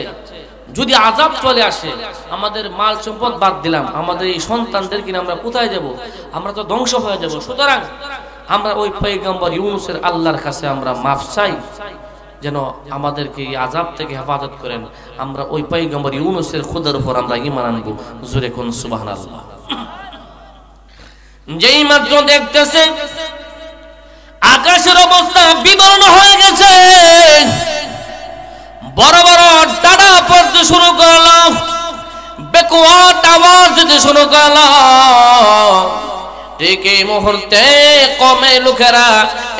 যদি আযাব চলে আসে, আমাদের মাল সম্পদ বাদ দিলাম, আমাদের এই সন্তানদের কিনা আমরা কোথায় যাব? আমরা তো ধ্বংস হয়ে যাব। সুতরাং আমরা ওই পয়গম্বর ইউনূসের আল্লাহর কাছে আমরা মাফ চাই, যেন আমাদেরকে এই আযাব থেকে হেফাজত করেন। আমরা ওই পয়গম্বর ইউনূসের খোদার উপর আমরা ঈমান আনব। জোরে কোন সুবহানাল্লাহ। যেই মাত্র দেখতেছে আকাশের অবস্থা বিবর্ণ হয়ে গেছে, বড় বড় ডানা পড়তে শুরু করলো, বেকুয়াট আওয়াজ দিতে শুরু করলো। ঠিক এই মুহূর্তে কওমের লোকেরা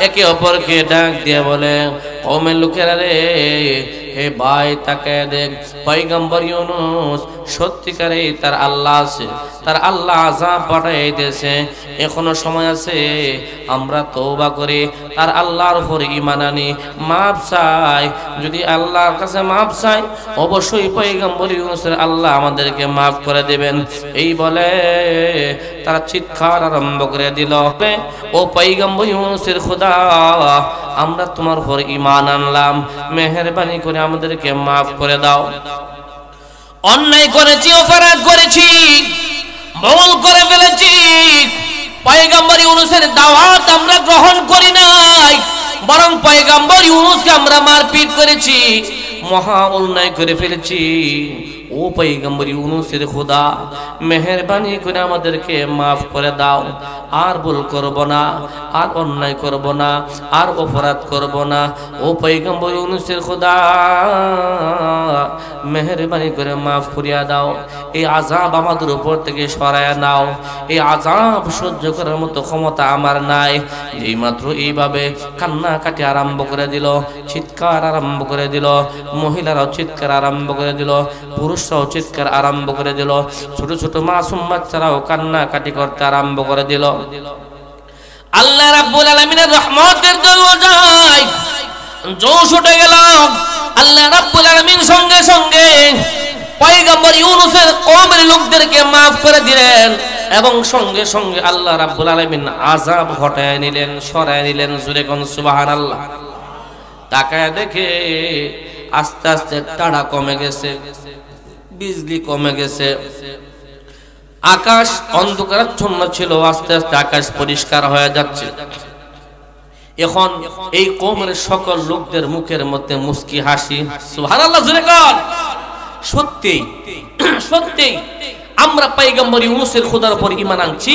একে অপরকে ডাক দিয়ে বলে, কওমের লোকেরা রে, হে ভাই তাকে দেখ, পয়গম্বর ইউনূস সত্যিকারে তার আল্লাহ আছে, তার আল্লাহ আযাব পাঠিয়ে দিয়েছে, এখনো সময় আছে, আমরা তওবা করি, তার আল্লাহর উপর ঈমান আনি, মাফ চাই। যদি আল্লাহর কাছে মাফ চাই, অবশ্যই পয়গম্বর ইউনূসের আল্লাহ আমাদেরকে মাফ করে দেবেন। এই বলে তারা চিৎকার আরম্ভ করে দিল, ও পয়গম্বর ইউনূসের খোদা, আমরা তোমার উপর ঈমান আনলাম, মেহেরবানি করে আমাদেরকে মাফ করে দাও। অন্যায় করেছি, অপরাধ করেছি, ভুল করে ফেলেছি, পয়গম্বর ইউনূসের দাওয়াত আমরা গ্রহণ করি নাই, বরং পয়গম্বর ইউনূসকে আমরা মারপিট করেছি, মহা অন্যায় করে ফেলেছি। ও পয়গম্বর ইউনূসের খোদা, মেহেরবানি করে আমাদেরকে মাফ করে দাও, আর ভুল করব না, আর অন্যায় করব না, আর অপরাধ করব না। ও পয়গম্বর ইউনূসের খোদা, মেহেরবানি করে মাফ করিয়া দাও, এই আযাব আমাদের উপর থেকে সরায়া নাও, এই আযাব সহ্য করার মতো ক্ষমতা আমার নাই। এই মাত্র এইভাবে কান্নাকাটি আরম্ভ করে দিল, চিৎকার আরম্ভ করে দিল, মহিলারাও চিৎকার আরম্ভ করে দিল, পুরুষরাও চিৎকার আরম্ভ করে দিল, ছোট ছোট মাসুম বাচ্চারাও কান্নাকাটি করতে আরম্ভ করে দিল। আল্লাহ রাব্বুল আলামিনের রহমতের দরজায় জোশ উঠে গেল, আল্লাহ রাব্বুল আলামিন সঙ্গে সঙ্গে পয়গম্বর ইউনূসের কওমের লোকদেরকে maaf করে দিলেন এবং সঙ্গে সঙ্গে আল্লাহ রাব্বুল আলামিন আযাব হটায় নিলেন, সরায় নিলেন। জোরে কোন সুবহানাল্লাহ। তাকায় দেখে আস্তে আস্তে তাড়া কমে গেছে, বিজলি কমে গেছে, আকাশ অন্ধকারাচ্ছন্ন ছিল, আস্তে আস্তে আকাশ পরিষ্কার হয়ে যাচ্ছে। এখন এই কওমের সকল লোকদের মুখের মধ্যে মুস্কি হাসি। সুবহানাল্লাহ জোরে কোন। সত্যি সত্যি আমরা পয়গম্বর ইউনূসের খোদার উপর ঈমান আনছি,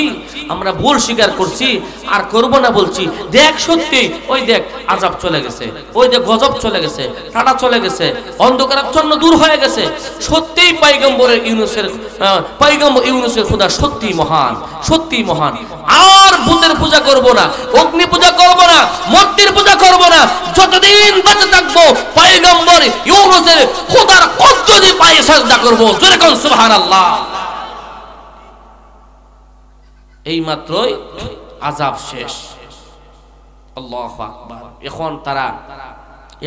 আমরা ভুল স্বীকার করছি আর করব না বলছি। দেখ সত্যি ওই দেখ আযাব চলে গেছে, ওই দেখ গজব চলে গেছে, টাটা চলে গেছে, অন্ধকারাচ্ছন্ন দূর হয়ে গেছে। সত্যিই পয়গম্বর ইউনূসের খোদা সত্যি মহান, সত্যি মহান। আর ভূতের পূজা করব না, অগ্নি পূজা করব না, মূর্তির পূজা করব না। যতদিন বেঁচে থাকবো পয়গম্বর ইউনূসের খোদার কদমে পায়ে সাজদা করব। জোরে কোন সুবহানাল্লাহ। এই মাত্রই আযাব শেষ। আল্লাহু আকবার। এখন তারা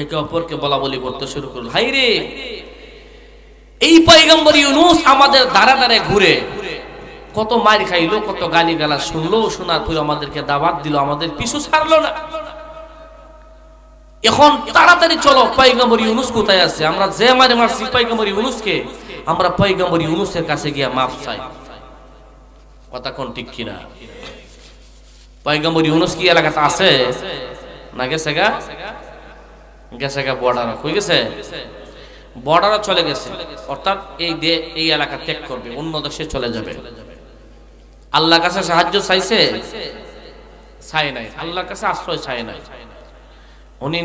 একে অপরকে বলা বলি করতে শুরু করল, হাই রে এই পয়গম্বর ইউনূস আমাদের দ্বারা দ্বারে ঘুরে কত মার খাইলো, কত গালি গালা শুনলো, শোনার পর আমাদেরকে দাওয়াত দিল, আমাদের পিছু ছাড়লো না। এখন তাড়াতাড়ি চলো, পয়গম্বর ইউনূস কোথায় আছে? আমরা যে মারে মারছি পয়গম্বর ইউনূসকে, আমরা পয়গম্বর ইউনূসের কাছে গিয়া মাফ চাই। কথা কোন ঠিক কিনা? পয়গম্বর ইউনূস কি এলাকাতে আছে না গেছে গা? গেছে গা বর্ডার। কই গেছে? বর্ডারে চলে গেছে, অর্থাৎ এই এলাকা ত্যাগ করবে, অন্য দেশে চলে যাবে। আল্লাহর কাছে সাহায্য চাইছে? চাই নাই। আল্লাহর কাছে আশ্রয় চাই নাই, উনি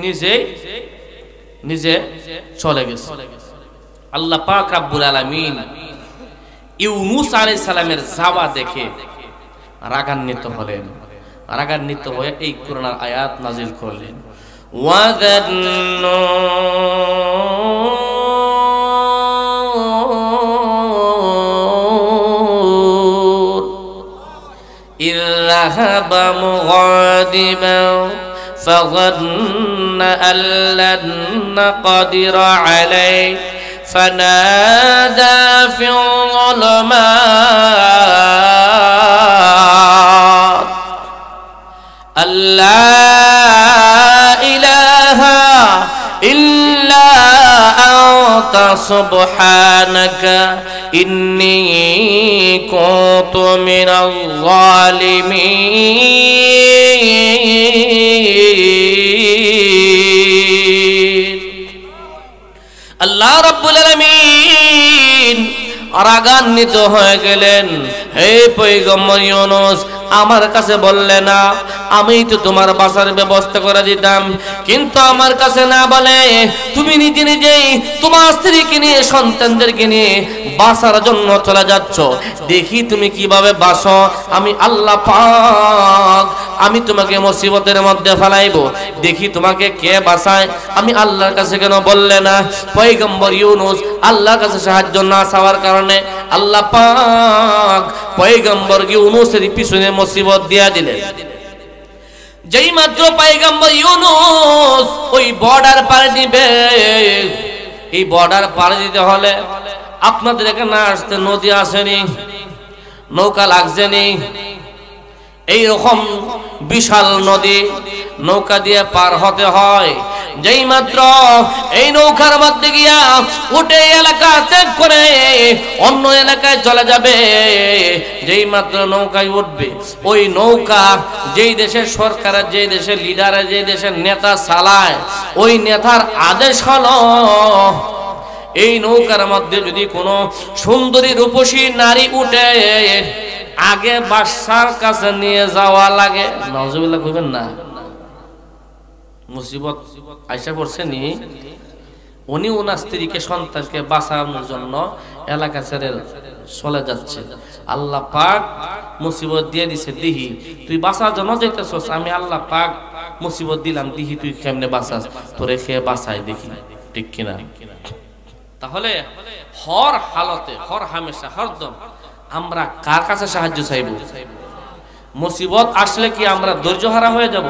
নিজে চলে গেছে। আল্লাহ পাক রব্বুল আলামিন ইউনূস আলাইহিস সালামের যাওয়া দেখে রাগান্বিত হলেন। রাগান্বিত হয়ে এই কোরআনের আয়াত নাজিল করলেন, إذ ذهب مغاضبا فظن أن لن نقدر عليه فنادى في الظلمات أن لا إله إلا أنت سبحانك إني كنت من الظالمين। আল্লাহ রাব্বুল আলামিন রাগান্বিত হয়ে গেলেন, হে পয়গম্বর ইউনূস আমার কাছে বললে না, আমি তো তোমার বাঁচার ব্যবস্থা করে দিতাম, কিন্তু আমার কাছে না বলে তুমি নিজে নিজেই তোমার স্ত্রীকে নিয়ে সন্তানদেরকে নিয়ে বাঁচার জন্য চলে যাচ্ছ। দেখি তুমি কিভাবে বাঁচো। আমি আল্লাহ পাক আমি তোমাকে মুসিবতের মধ্যে ফেলাইব, দেখি তোমাকে কে বাঁচায়। আমি আল্লাহর কাছে কেন বললে না? পয়গম্বর ইউনূস আল্লাহর কাছে সাহায্য না চাওয়ার কারণে আল্লাহ পাক পয়গম্বর ইউনূসের পিছনে মুসিবত দিয়া দিলেন। যেই মাত্র পয়গম্বর ইউনূস ওই বর্ডার পাড়ি দিবে, এই বর্ডার পাড়ি দিতে হলে আপনাদের এখানে আসতে নদী আসেনি, নৌকা লাগছেনি, এইরকম বিশাল নদী নৌকা দিয়ে পার হতে হয়। যেই মাত্র এই নৌকার মধ্যে গিয়া উঠে এলাকা ত্যাগ করে অন্য এলাকায় চলে যাবে, যেই মাত্র নৌকায় উঠবে, ওই নৌকা যেই দেশের সরকারের, যেই দেশের লিডারের, যেই দেশের নেতা চালায়, ওই নেতার আদেশ হলো এই নৌকার মধ্যে যদি কোনো সুন্দরী রূপসী নারী উঠে আগে বাদশার কাছে নিয়ে যাওয়া লাগে। নাউজুবিল্লাহ কইবেন না, মুসিবত আইসা পড়ছে নি। উনি ওনার স্ত্রীকে সন্তানকে বাঁচানোর জন্য এলাকা ছেড়ে চলে যাচ্ছে। আল্লাহ পাক মুসিবত দিয়ে দিছে, দিহি তুই বাঁচার জন্য যাইতেছস, আমি আল্লাহ পাক মুসিবত দিলাম, দিহি তুই কেমনে বাঁচাস, তোরে খেয়ে বাঁচাই দেখি, ঠিক কিনা? তাহলে হর হালতে, হর হামেশা, হরদম আমরা কার কাছে সাহায্য চাইব? মুসিবত আসলে কি আমরা ধৈর্য হারা হয়ে যাব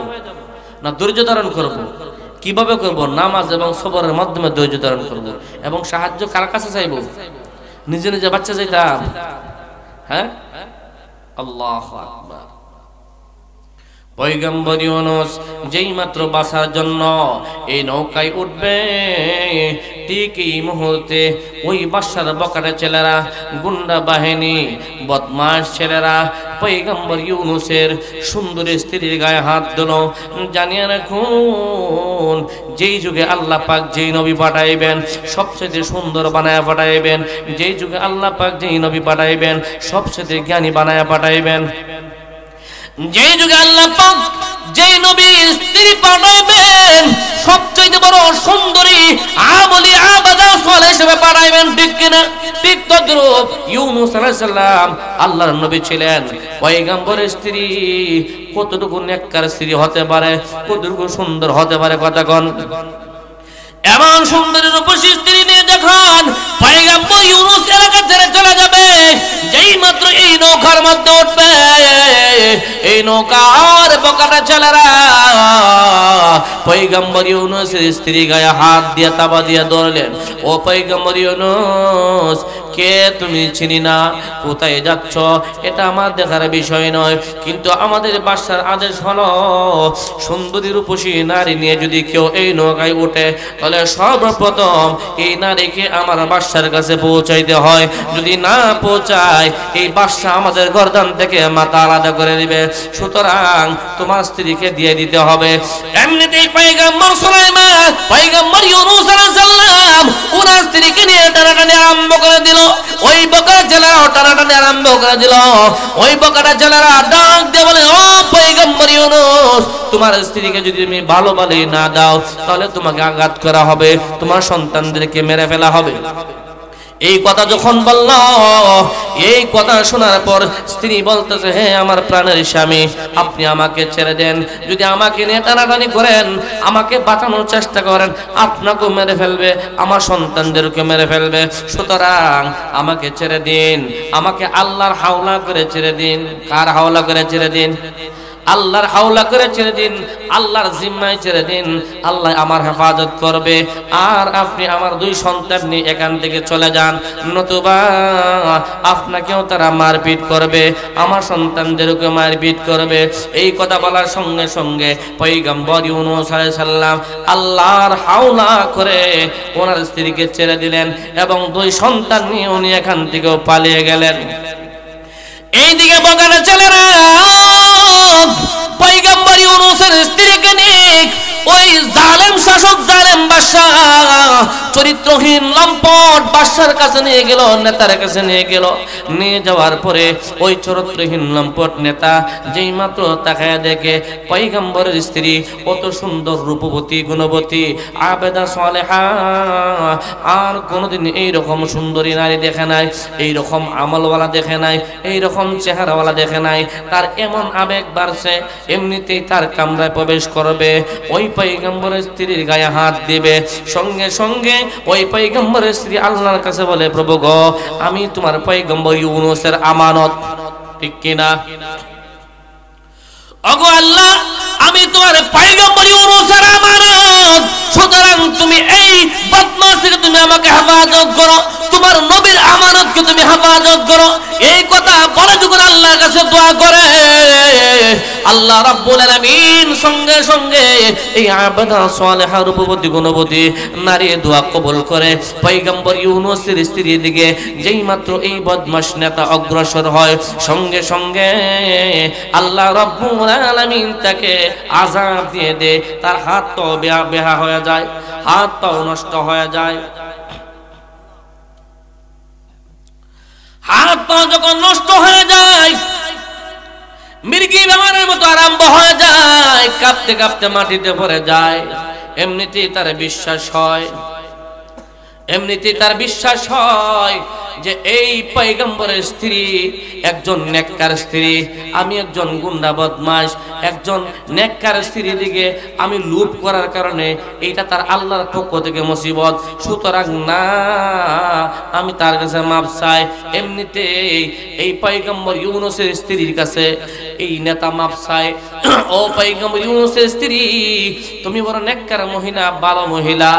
না ধৈর্য ধারণ করব? কিভাবে করব? নামাজ এবং সবরের মাধ্যমে ধৈর্য ধারণ করব। এবং সাহায্য কার কাছে চাইব? নিজে নিজে বাচ্চা চাইতাম? হ্যাঁ, আল্লাহু আকবার। পয়গম্বর ইউনূস যেই মাত্র বাঁচার জন্য এই নৌকায় উঠবে, ঠিক এই মুহূর্তে ওই বাদশার বকাটে ছেলেরা, গুন্ডা বাহিনী, বদমাশ ছেলেরা পয়গম্বর ইউনূসের সুন্দর স্ত্রীর গায়ে হাত দিল। জানিয়ে রাখুন, যেই যুগে আল্লাহ পাক যেই নবী পাঠাইবেন সবচেয়ে সুন্দর বানায়া পাঠাইবেন, যেই যুগে আল্লাহ পাক যেই নবী পাঠাইবেন সবচেয়ে জ্ঞানী বানায়া পাঠাইবেন, যেই যুগে আল্লাহ পাক যেই নবী স্ত্রী পাঠাইবেন সবচেয়ে বড় সুন্দরী আমলি আবাদা সালেহ হিসেবে পাঠাইবেন। ঠিক কিনা? ঠিক তদ্রূপ ইউনূস আলাইহিস সালাম আল্লাহর নবী ছিলেন। পয়গম্বরের স্ত্রী কতটুকু নেককার স্ত্রী হতে পারে, কতটুকু সুন্দর হতে পারে, কথা কোন? এমন সুন্দরী রূপসী স্ত্রী নিয়ে যখন পয়গম্বর ইউনূস এলাকা ছেড়ে চলে যাবে, যেই মাত্র এই নৌকার মধ্যে উঠবে, এই নৌকার বকাটা ছেলেরা পয়গম্বর ইউনূসের স্ত্রী গায়ে হাত দিয়ে তাবা দিয়ে ধরলেন। ও পয়গম্বর ইউনূস, কে তুমি? চিনি না। কোথায় যাচ্ছ এটা আমার দেখার বিষয় নয়, কিন্তু আমাদের বাদশার আদেশ হলো সুন্দরী রূপসী নারী নিয়ে যদি কেউ এই নৌকায় উঠে তাহলে সর্বপ্রথম এই নারীকে আমার বাদশার কাছে পৌঁছাইতে হয়। যদি না পৌঁছায় এই বাদশা আমাদের গর্দান থেকে মাথা আলাদা করে দিবে। সুতরাং তোমার স্ত্রীকে দিয়ে দিতে হবে। এমনিতেই পয়গম্বর সুলাইমান, পয়গম্বর ইউনূস আলাইহিস সালাম ওনার স্ত্রীকে নিয়ে টানাটানি আরম্ভ করে দিল। ওই বকাটা ছেলেরা টানাটানি আরম্ভ করে দিল। ওই বকাটা ছেলেরা ডাক দিয়ে বলে, ও পয়গম্বর ইউনূস, তোমার স্ত্রীকে যদি তুমি ভালো বলে না দাও তাহলে তোমাকে আঘাত করা হবে, তোমার সন্তানদেরকে মেরে ফেলা হবে। এই কথা যখন বলল, এই কথা শোনার পর স্ত্রী বলতেছে, হে আমার প্রাণের স্বামী, আপনি আমাকে ছেড়ে দেন। যদি আমাকে নিয়ে টানাটানি করেন, আমাকে বাঁচানোর চেষ্টা করেন, আপনাকেও মেরে ফেলবে, আমার সন্তানদেরকে মেরে ফেলবে। সুতরাং আমাকে ছেড়ে দিন, আমাকে আল্লাহর হাওলা করে ছেড়ে দিন। কার হাওলা করে ছেড়ে দিন? আল্লাহর হাওলা করে ছেড়ে দিন, আল্লাহর জিম্মায় ছেড়ে দিন। আল্লাহ আমার হেফাজত করবে, আর আপনি আমার দুই সন্তান নিয়ে এখান থেকে চলে যান, নতুবা আপনাকেও তারা মারপিট করবে, আমার সন্তানদেরকে মারপিট করবে। এই কথা বলার সঙ্গে সঙ্গে পয়গম্বর ইউনূস আলাইহিস সালাম আল্লাহর হাওলা করে ওনার স্ত্রীকে ছেড়ে দিলেন এবং দুই সন্তান নিয়ে উনি এখান থেকে পালিয়ে গেলেন। এইদিকে বকাটা ছেলেরা পয়গম্বর ইউনূসের স্ত্রীকে নিয়ে ওই জালেম শাসক, জালেম বাদশা, চরিত্রহীন লম্পট বাদশার কাছে নিয়ে গেল, নেতার কাছে নিয়ে গেল। নিয়ে যাওয়ার পরে ওই চরিত্রহীন লম্পট নেতা যেই মাত্র তাকায় দেখে পয়গম্বরের স্ত্রী কত সুন্দর, রূপবতী, গুণবতী, আবেদা সালেহা, আর কোনোদিন এইরকম সুন্দরী নারী দেখে নাই, এইরকম আমলওয়ালা দেখে নাই, এইরকম চেহারাওয়ালা দেখে নাই। তার এমন আবেগ বাড়ছে, এমনিতেই তার কামরায় প্রবেশ করবে, ওই পয়গম্বরের স্ত্রীর গায়ে হাত দিবে। সঙ্গে সঙ্গে ওই পয়গম্বরের স্ত্রী আল্লাহর কাছে বলে, প্রভু গো, আমি তোমার পয়গম্বর ইউনূসের আমানত। ঠিক কিনা? ওগো আল্লাহ, আমি তোমার পয়গম্বর ইউনূসের আমানত, সুতরাং তুমি এই বদমাশ থেকে তুমি আমাকে হেফাজত করো, তোমার নবীর আমানতকে তুমি হেফাজত করো। এই কথা বলে যখন আল্লাহর কাছে দোয়া করে, আল্লাহ রাব্বুল আলামিন সঙ্গে সঙ্গে এই আবেদা সালেহা, রূপবতী, গুণবতী নারী দোয়া কবুল করে পয়গম্বর ইউনূসের স্ত্রীর দিকে যেই মাত্র এই বদমাশ নেতা অগ্রসর হয়, সঙ্গে সঙ্গে আল্লাহ রাব্বুল আলামিন তাকে আযাব দিয়ে দেয়। তার হাত তো বেহা হয়ে যায়, হাত পাও নষ্ট হয়ে যায়। হাত পা যখন নষ্ট হয়ে যায়, মির্গি বেমারের মতো আরম্ভ হয়ে যায়, কাঁপতে কাঁপতে মাটিতে পড়ে যায়। এমনিতেই তার বিশ্বাস হয়, এমনিতেই তার বিশ্বাস হয় যে এই পয়গম্বরের স্ত্রী একজন নেককার স্ত্রী, আমি একজন গুন্ডা বদমাশ, একজন নেককার স্ত্রীর দিকে আমি লুপ করার কারণে এইটা তার আল্লাহর পক্ষ থেকে মুসিবত। সুতরাং না, আমি তার কাছে মাপ চাই। এমনিতেই এই পয়গম্বর ইউনূসের স্ত্রীর কাছে এই নেতা মাপ চায়। ও পয়গম্বর ইউনূসের স্ত্রী, তুমি বড় নেককার মহিলা, ভালো মহিলা,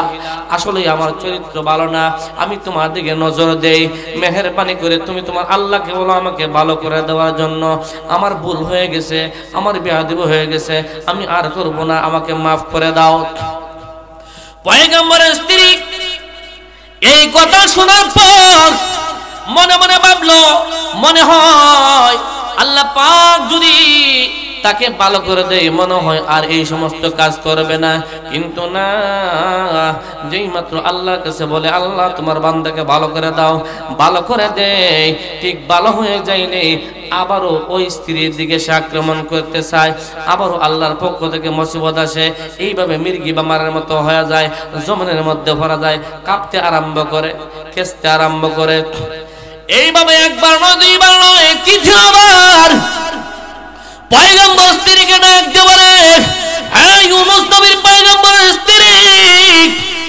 আসলে আমার চরিত্র ভালো না, আমি তোমার দিকে নজর দেই, মেহেরবানি করে তুমি তোমার আল্লাহকে বলো আমাকে ভালো করে দেওয়ার জন্য। আমার ভুল হয়ে গেছে, আমার বেয়াদবি হয়ে গেছে, আমি আর করব না, আমাকে মাফ করে দাও। পয়গম্বরের স্ত্রী এই কথা শোনার পর মনে মনে ভাবলো, মনে হয় আল্লাহ পাক যদি তাকে ভালো করে দেয়, মনে হয় আর এই সমস্ত কাজ করবে না। কিন্তু না, যেই মাত্র আল্লাহর কাছে বলে আল্লাহ তোমার বান্দাকে ভালো করে দাও, ভালো করে দেয়, ঠিক ভালো হয়ে যায়নি, আবারও ওই স্ত্রীর দিকে সে আক্রমণ করতে চায়, আবারও আল্লাহর পক্ষ থেকে মুসিবত আসে। এইভাবে মির্গি বা মারার মতো হয়ে যায়, জমিনের মধ্যে ভরা যায়, কাঁপতে আরম্ভ করে, খেসতে আরম্ভ করে। এইভাবে একবার নয়, দুইবার নয়, তৃতীয়বার পয়গম্বর স্ত্রীকে ডাকতে বলে, হ্যাঁ ইউনূস নবীর পয়গম্বরের স্ত্রী,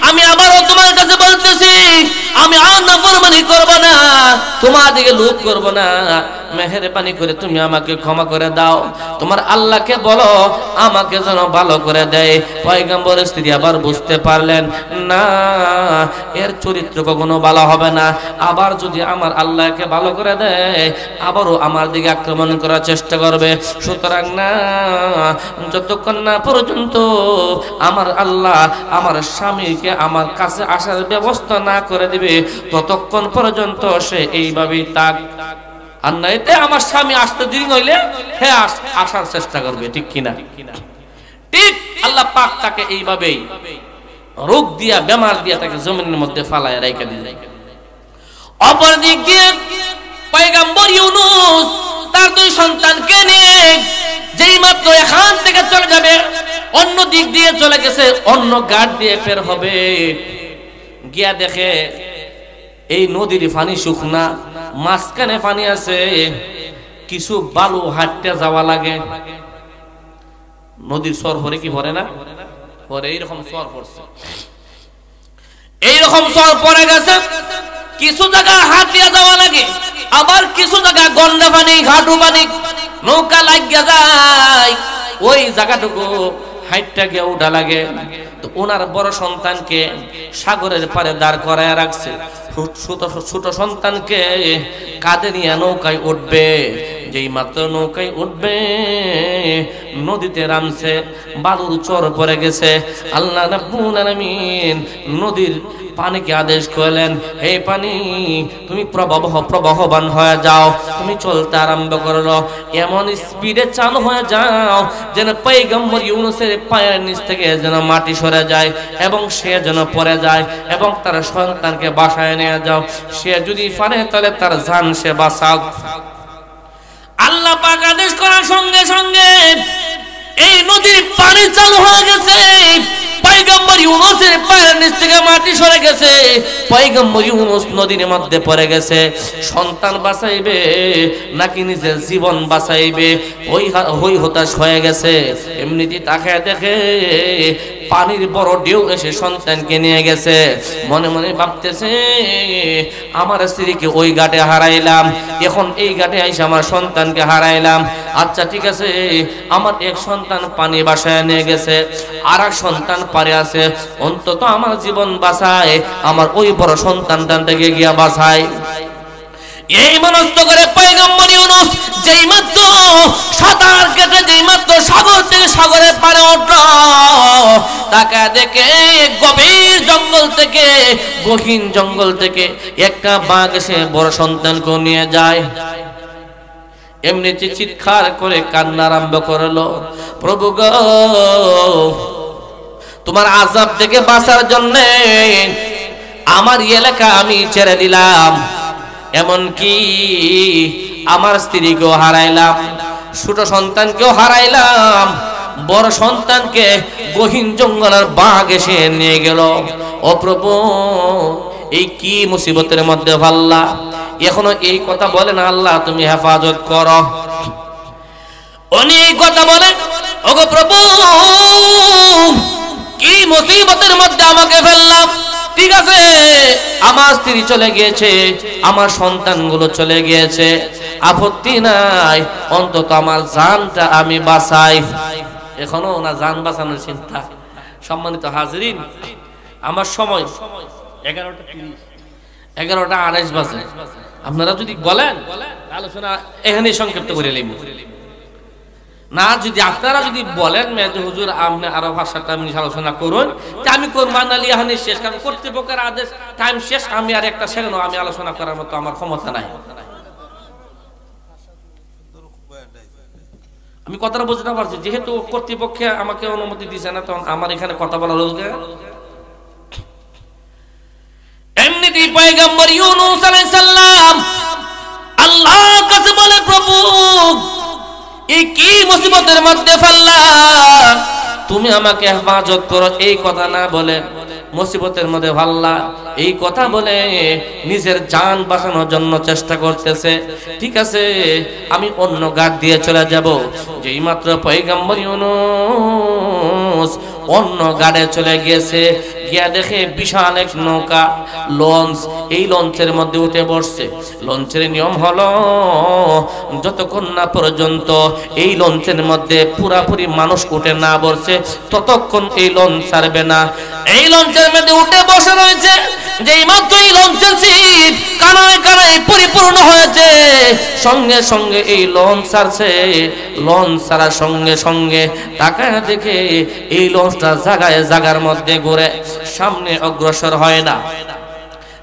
আমি আবারও তোমার কাছে বলতেছি, আমি আর নাফরমানি করব না, তোমার দিকে লোভ করব না, মেহেরবানি করে তুমি আমাকে ক্ষমা করে দাও, তোমার আল্লাহকে বলো আমাকে যেন ভালো করে দেয়। পয়গম্বরের স্ত্রী আবার বুঝতে পারলেন না, এর চরিত্র কখনো ভালো হবে না, আবার যদি আমার আল্লাহকে ভালো করে দেয় আবারও আমার দিকে আক্রমণ করার চেষ্টা করবে। সুতরাং না, যতক্ষণ না পর্যন্ত আমার আল্লাহ আমার স্বামীকে আমার কাছে আসার ব্যবস্থা না করে দিবে, ততক্ষণ পর্যন্ত সে এইভাবেই থাক। আর না এতে আমার স্বামী আসতে দেরি হইলে হ্যাঁ আসার চেষ্টা করবে, ঠিক কিনা? ঠিক আল্লাহ পাক তাকে এইভাবেই রোগ দিয়া, বেমার দিয়া তাকে জমিনের মধ্যে ফালায় রাইখা দিলেন। অপর দিক দিয়ে পয়গম্বর ইউনূস তার দুই সন্তানকে নিয়ে যেই মাত্র এখান থেকে চলে যাবে, অন্য দিক দিয়ে চলে গেছে, অন্য ঘাট দিয়ে বের হবে, গিয়া দেখে এই নদীর পানি শুকনা, মাঝখানে পানি আছে, কিছু বালু হাঁটতে যাওয়া লাগে। নদীর সর ভরে কি ভরে না? ভরে, এইরকম সর পড়ছে, এইরকম সর পড়ে গেছে। কিছু জায়গা হাঁটিয়া যাওয়া লাগে, আবার কিছু জায়গা গন্ডা পানি, ঘাটু পানি, নৌকা লাগিয়া যায়, ওই জায়গাটুকু হাইটটা গিয়ে উঠা লাগে। তো ওনার বড় সন্তানকে সাগরের পারে দাঁড় করায় রাখছে, ছোট সন্তানকে কাঁধে নিয়ে নৌকায় উঠবে। যেই মাত্র নৌকায় উঠবে, নদীতে নামছে, বালুর চর পড়ে গেছে। আল্লাহ রাব্বুল আলামিন নদীর পানিকে আদেশ করলেন, হে পানি তুমি প্রবাহবান হয়ে যাও, তুমি চলতে আরম্ভ করলো, এমন স্পিডে চালু হয়ে যাও যেন পয়গম্বর ইউনূসের পায়ের নিচ থেকে যেন মাটি সরে যায় এবং সে যেন পড়ে যায়, এবং তার সন্তানকে বাসায় নিয়ে যাও, সে যদি পারে তাহলে তার জান সে বাঁচাও। আল্লাহ পাক আদেশ করার সঙ্গে সঙ্গে এই নদীর পানি চালু হয়ে গেছে, পয়গম্বর ইউনূসের পায়ের নিচ থেকে মাটি সরে গেছে, পয়গম্বর ইউনূস নদীর মধ্যে পড়ে গেছে। সন্তান বাঁচাইবে নাকি নিজের জীবন বাঁচাইবে, ওই হতাশ হয়ে গেছে। এমনিতে তাকায় দেখে পানির বড় ঢেউ এসে সন্তানকে নিয়ে গেছে। মনে মনে ভাবতেছে, আমার স্ত্রীকে ওই ঘাটে হারাইলাম, এখন এই ঘাটে আইসা আমার সন্তানকে হারাইলাম। আচ্ছা ঠিক আছে, আমার এক সন্তান পানি বাসায় নিয়ে গেছে, আর এক সন্তান পারে আছে, অন্তত আমার জীবন বাঁচায়, আমার ওই বড় সন্তানটান থেকে গিয়া বাঁচায়। এই মনস্থ করে পয়গম্বর ইউনূস যেই মাত্র সাঁতার কেটে যেই মাত্র সাগর থেকে সাগরের পাড়ে উঠল, তাকে দেখে গভীর জঙ্গল থেকে, গহীন জঙ্গল থেকে একটা বাঘ এসে বড় সন্তানকে নিয়ে যায়। এমনিতে চিৎকার করে কান্না আরম্ভ করলো, প্রভু গো তোমার আযাব থেকে বাঁচার জন্য আমার এলাকা আমি ছেড়ে দিলাম, এমনকি আমার স্ত্রীকেও হারাইলাম, ছোট সন্তানকেও হারাইলাম, বড় সন্তানকে গহীন জঙ্গলের বাঘ এসে নিয়ে গেল। ও প্রভু এই কি মুসিবতের মধ্যে ফাল্লা, এখনো এই কথা বলে না আল্লাহ তুমি হেফাজত করো। উনি এই কথা বলেন, ওগো প্রভু কি মুসিবতের মধ্যে আমাকে ফেললাম, ঠিক আছে, আমার স্ত্রী চলে গিয়েছে, আমার সন্তানগুলো চলে গিয়েছে, আপত্তি নাই, অন্তত আমার জানটা আমি বাঁচাই। এখনো না জান বাঁচানোর চিন্তা। সম্মানিত হাজিরিন, আমার সময় 11:30, 11:28 বাজে। আপনারা যদি বলেন আলোচনা এখানেই সংক্ষিপ্ত করে নেব না, যদি আপনারা যদি বলেন যে হুজুর আপনি আরো 5-7টা মিনিট আলোচনা করুন, আমি কোরবান আলী এখানে শেষ, কারণ কর্তৃপক্ষের আদেশ, টাইম শেষ, আমি আর একটা সেকেন্ড আমি আলোচনা করার মতো আমার ক্ষমতা নাই। আমি কথাটা বুঝতে পারছি, যেহেতু কর্তৃপক্ষে আমাকে অনুমতি দিছে না, তখন আমার এখানে কথা বলার অধিকার। এমনিতেই পয়গম্বর ইউনূস আলাইহিস সালাম আল্লাহর কাছে বলে, প্রভু এই কি মুসিবতের মধ্যে ফেললা, তুমি আমাকে হেফাজত করো। এই কথা না বলে মুসিবতের মধ্যে ফাল্লা, এই কথা বলে নিজের জান বাঁচানোর জন্য চেষ্টা করতেছে। ঠিক আছে, আমি অন্য ঘাট দিয়ে চলে যাব। যেই মাত্র পয়গম্বর ইউনূস অন্য ঘাটে চলে গিয়েছে, গিয়া দেখে বিশাল এক নৌকা, লঞ্চ। এই লঞ্চের মধ্যে উঠে বসছে। লঞ্চের নিয়ম হলো, যতক্ষণ না পর্যন্ত এই লঞ্চের মধ্যে পুরাপুরি মানুষ উঠে না বসছে, ততক্ষণ এই লঞ্চ ছাড়বে না। এই লঞ্চের মধ্যে উঠে বসে রয়েছে। যেই মাত্র এই লঞ্চের সিট কানায় কানায় পরিপূর্ণ হয়েছে, সঙ্গে সঙ্গে এই লঞ্চ ছাড়ছে। লঞ্চ ছাড়ার সঙ্গে সঙ্গে তাকায় দেখে এই লঞ্চটা জায়গায় জায়গার মধ্যে ঘুরে, সামনে অগ্রসর হয় না।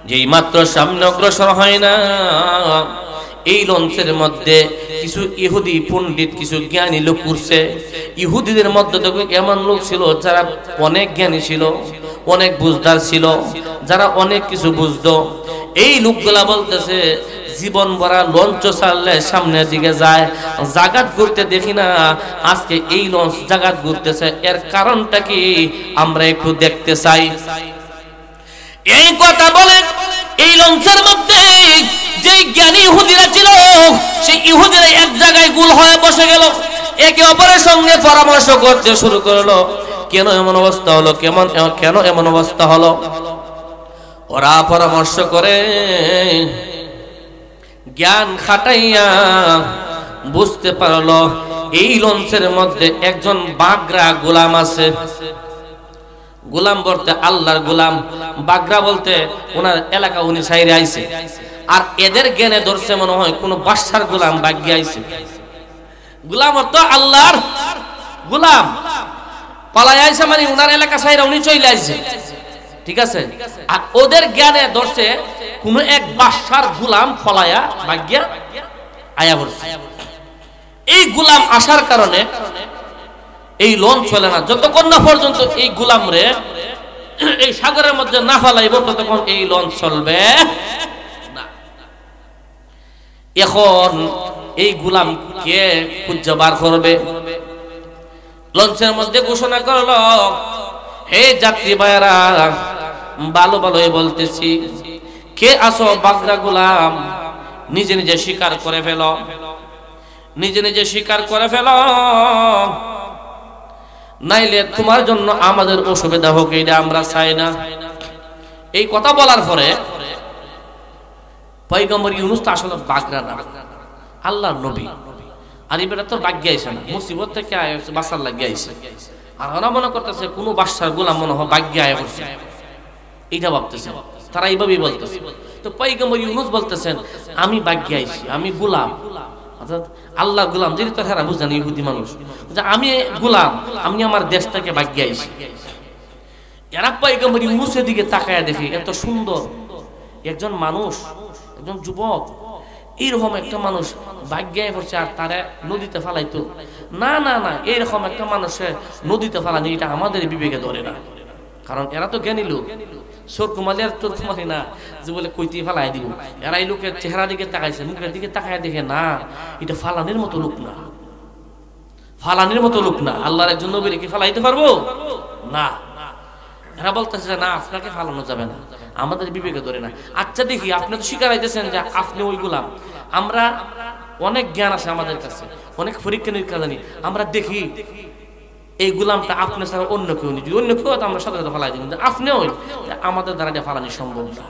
যেই মাত্র সামনে অগ্রসর হয় না, এই লঞ্চের মধ্যে কিছু ইহুদি পণ্ডিত, কিছু জ্ঞানী লোক উঠছে। ইহুদিদের মধ্যে দেখো এমন লোক ছিল যারা অনেক জ্ঞানী ছিল, অনেক বুঝদার ছিল, যারা অনেক কিছু বুঝতো। এই লোকগুলা বলতেছে, জীবন ভরা লঞ্চ চাললে সামনের দিকে যায়, জাগাত ঘুরতে দেখি না, আজকে এই লঞ্চ জাগাত ঘুরতেছে, এর কারণটা কি আমরা একটু দেখতে চাই। এই কথা বলে এই লঞ্চের মধ্যে যে জ্ঞানী ইহুদিরা ছিল, সেই ইহুদিরা এক জায়গায় গোল হয়ে বসে গেল, একে অপরের সঙ্গে পরামর্শ করতে শুরু করলো। কেন এমন অবস্থা হলো, কেন এমন অবস্থা হলো? ওরা পরামর্শ করে জ্ঞান খাটাইয়া বুঝতে পারলো এই লঞ্চের মধ্যে একজন বাগরা গোলাম আছে। গোলাম বলতে আল্লাহর গোলাম, বাগরা বলতে ওনার এলাকা উনি সাইরে আইছে। আর এদের জ্ঞানে ধরছে মনে হয় কোন বাদশার গোলাম বাগিয়ে আইছে। গোলাম অর্থ আল্লাহর গোলাম পালাই আইছে, মানে ওনার এলাকা সাইরা উনি চলে আইছে। ঠিক আছে, আর ওদের জ্ঞানে ধরছে কোন এক বাদশার গোলাম ফলায়া বাগিয়া আয়া পড়ছে। এই গোলাম আসার কারণে এই লঞ্চ চলে না, যতক্ষণ না পর্যন্ত এই গোলাম রে এই সাগরের মধ্যে না ফেলাইব ততক্ষণ এই লঞ্চ চলবে না। এখন এই গোলাম কে খুঁজে বার করবে? লঞ্চের মধ্যে ঘোষণা করলো, হে যাত্রী ভাইরা, ভালো ভালোই বলতেছি, কে আসো বাগরা গোলাম, নিজে নিজে স্বীকার করে ফেল, নিজে নিজে স্বীকার করে ফেল, নাইলে তোমার জন্য আমাদের অসুবিধা হোক, এটা আমরা চাই না। এই কথা বলার পরে পয়গম্বর ইউনূস তো আসলে বাগরা না, আল্লাহর নবী, আর এবারে তো বাগিয়ে আইছে না, মুসিবত থেকে বাঁচার লাগিয়ে আইছে। আর ওরা মনে করতেছে কোনো বাদশার গোলাম মনে হয় বাগিয়ে আয়া পড়ছে, এইটা ভাবতেছে, তারা এইভাবেই বলতেছে। তো পয়গম্বর ইউনূস বলতেছেন, আমি বাগিয়ে আইছি, আমি গোলাম, অর্থাৎ আল্লাহ গোলাম। যদি তো তারা বুঝেন ইহুদি মানুষ, আমি গোলাম, আমি আমার দেশ থেকে বাগিয়ে আইছি। এরা পয়গম্বর ইউনূসের দিকে তাকায়া দেখি, এত সুন্দর একজন মানুষ, একজন যুবক, এইরকম একটা মানুষ বাগিয়ে পড়ছে, আর তারা নদীতে ফালাইতো না। না না, এইরকম একটা মানুষের নদীতে ফালানি এটা আমাদের বিবেকে ধরে না, কারণ এরা তো জ্ঞানী লোক, সরকুমালি আর তোরকুমালি না যে বলে কইতে ফালাই দিব। এরা এই লোকের চেহারা দিকে তাকাইছে, মুখের দিকে তাকায় দেখে না, এটা ফালানির মতো লোক না, ফালানির মতো লোক না। আল্লাহর একজন নবীকে কি ফালাইতে পারবো না। এরা বলতেছে না, আপনাকে ফালানো যাবে না, আমাদের বিবেকে ধরে না। আচ্ছা দেখি, আপনি তো স্বীকার হইতেছেন যে আপনি ওই গোলাম, আমরা অনেক জ্ঞান আছে আমাদের কাছে, অনেক পরীক্ষা নিরীক্ষা জানি, আমরা দেখি এই গোলামটা আপনি ছাড়া অন্য কেউ নেই, যদি অন্য কেউ তো আমরা সাথে সাথে ফালাই দিই, কিন্তু আপনিও আমাদের দ্বারা এটা ফালানি সম্ভব না।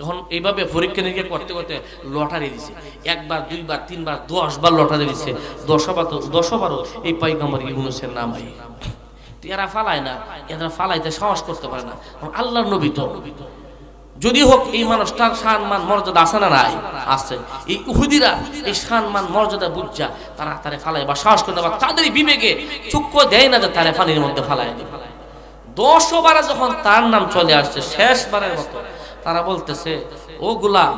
এখন এইভাবে পরীক্ষা নিরীক্ষা করতে করতে লটারি দিছে, একবার দুইবার তিনবার 10 বার লটারি দিছে, 10 বারও এই পয়গম্বর ইউনূসের নাম হয়। এরা ফালায় না, এরা ফালাইতে সাহস করতে পারে না, আল্লাহর নবী তো। যদি হোক এই মানুষটার সম্মান মর্যাদা আছে না নাই? আছে। এই ইহুদিরা এই সম্মান মর্যাদা বুঝা তারা তারে ফালায় বা সাহস করে না, বা তাদের বিবেকে চক্ষু দেয় না যে তারে পানির মধ্যে ফালায়। 10 বার যখন তার নাম চলে আসছে শেষবারের মতো, তারা বলতেছে ও গোলাম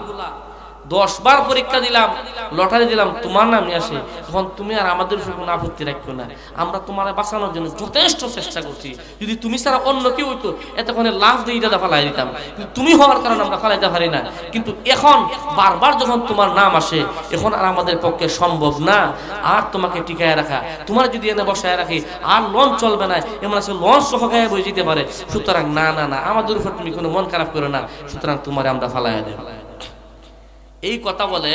10 বার পরীক্ষা দিলাম, লটারি দিলাম, তোমার নাম নিয়ে আসে, তখন তুমি আর আমাদের উপর কোনো আপত্তি রাখো না, আমরা তোমার বাঁচানোর জন্য যথেষ্ট চেষ্টা করছি, যদি তুমি ছাড়া অন্য কেউ হইতো এতক্ষণে লাভ দিয়ে দাদা ফালাই দিতাম, কিন্তু তুমি হওয়ার কারণে আমরা ফালাইতে পারি না, কিন্তু এখন বারবার যখন তোমার নাম আসে এখন আর আমাদের পক্ষে সম্ভব না আর তোমাকে টিকায় রাখা, তোমার যদি এনে বসায় রাখি আর লঞ্চ চলবে না, এমন আছে লঞ্চ সহ গায়ে বয়ে যেতে পারে, সুতরাং না না না আমাদের উপর তুমি কোনো মন খারাপ করো না, সুতরাং তোমার আমরা ফালাই দেব। এই কথা বলে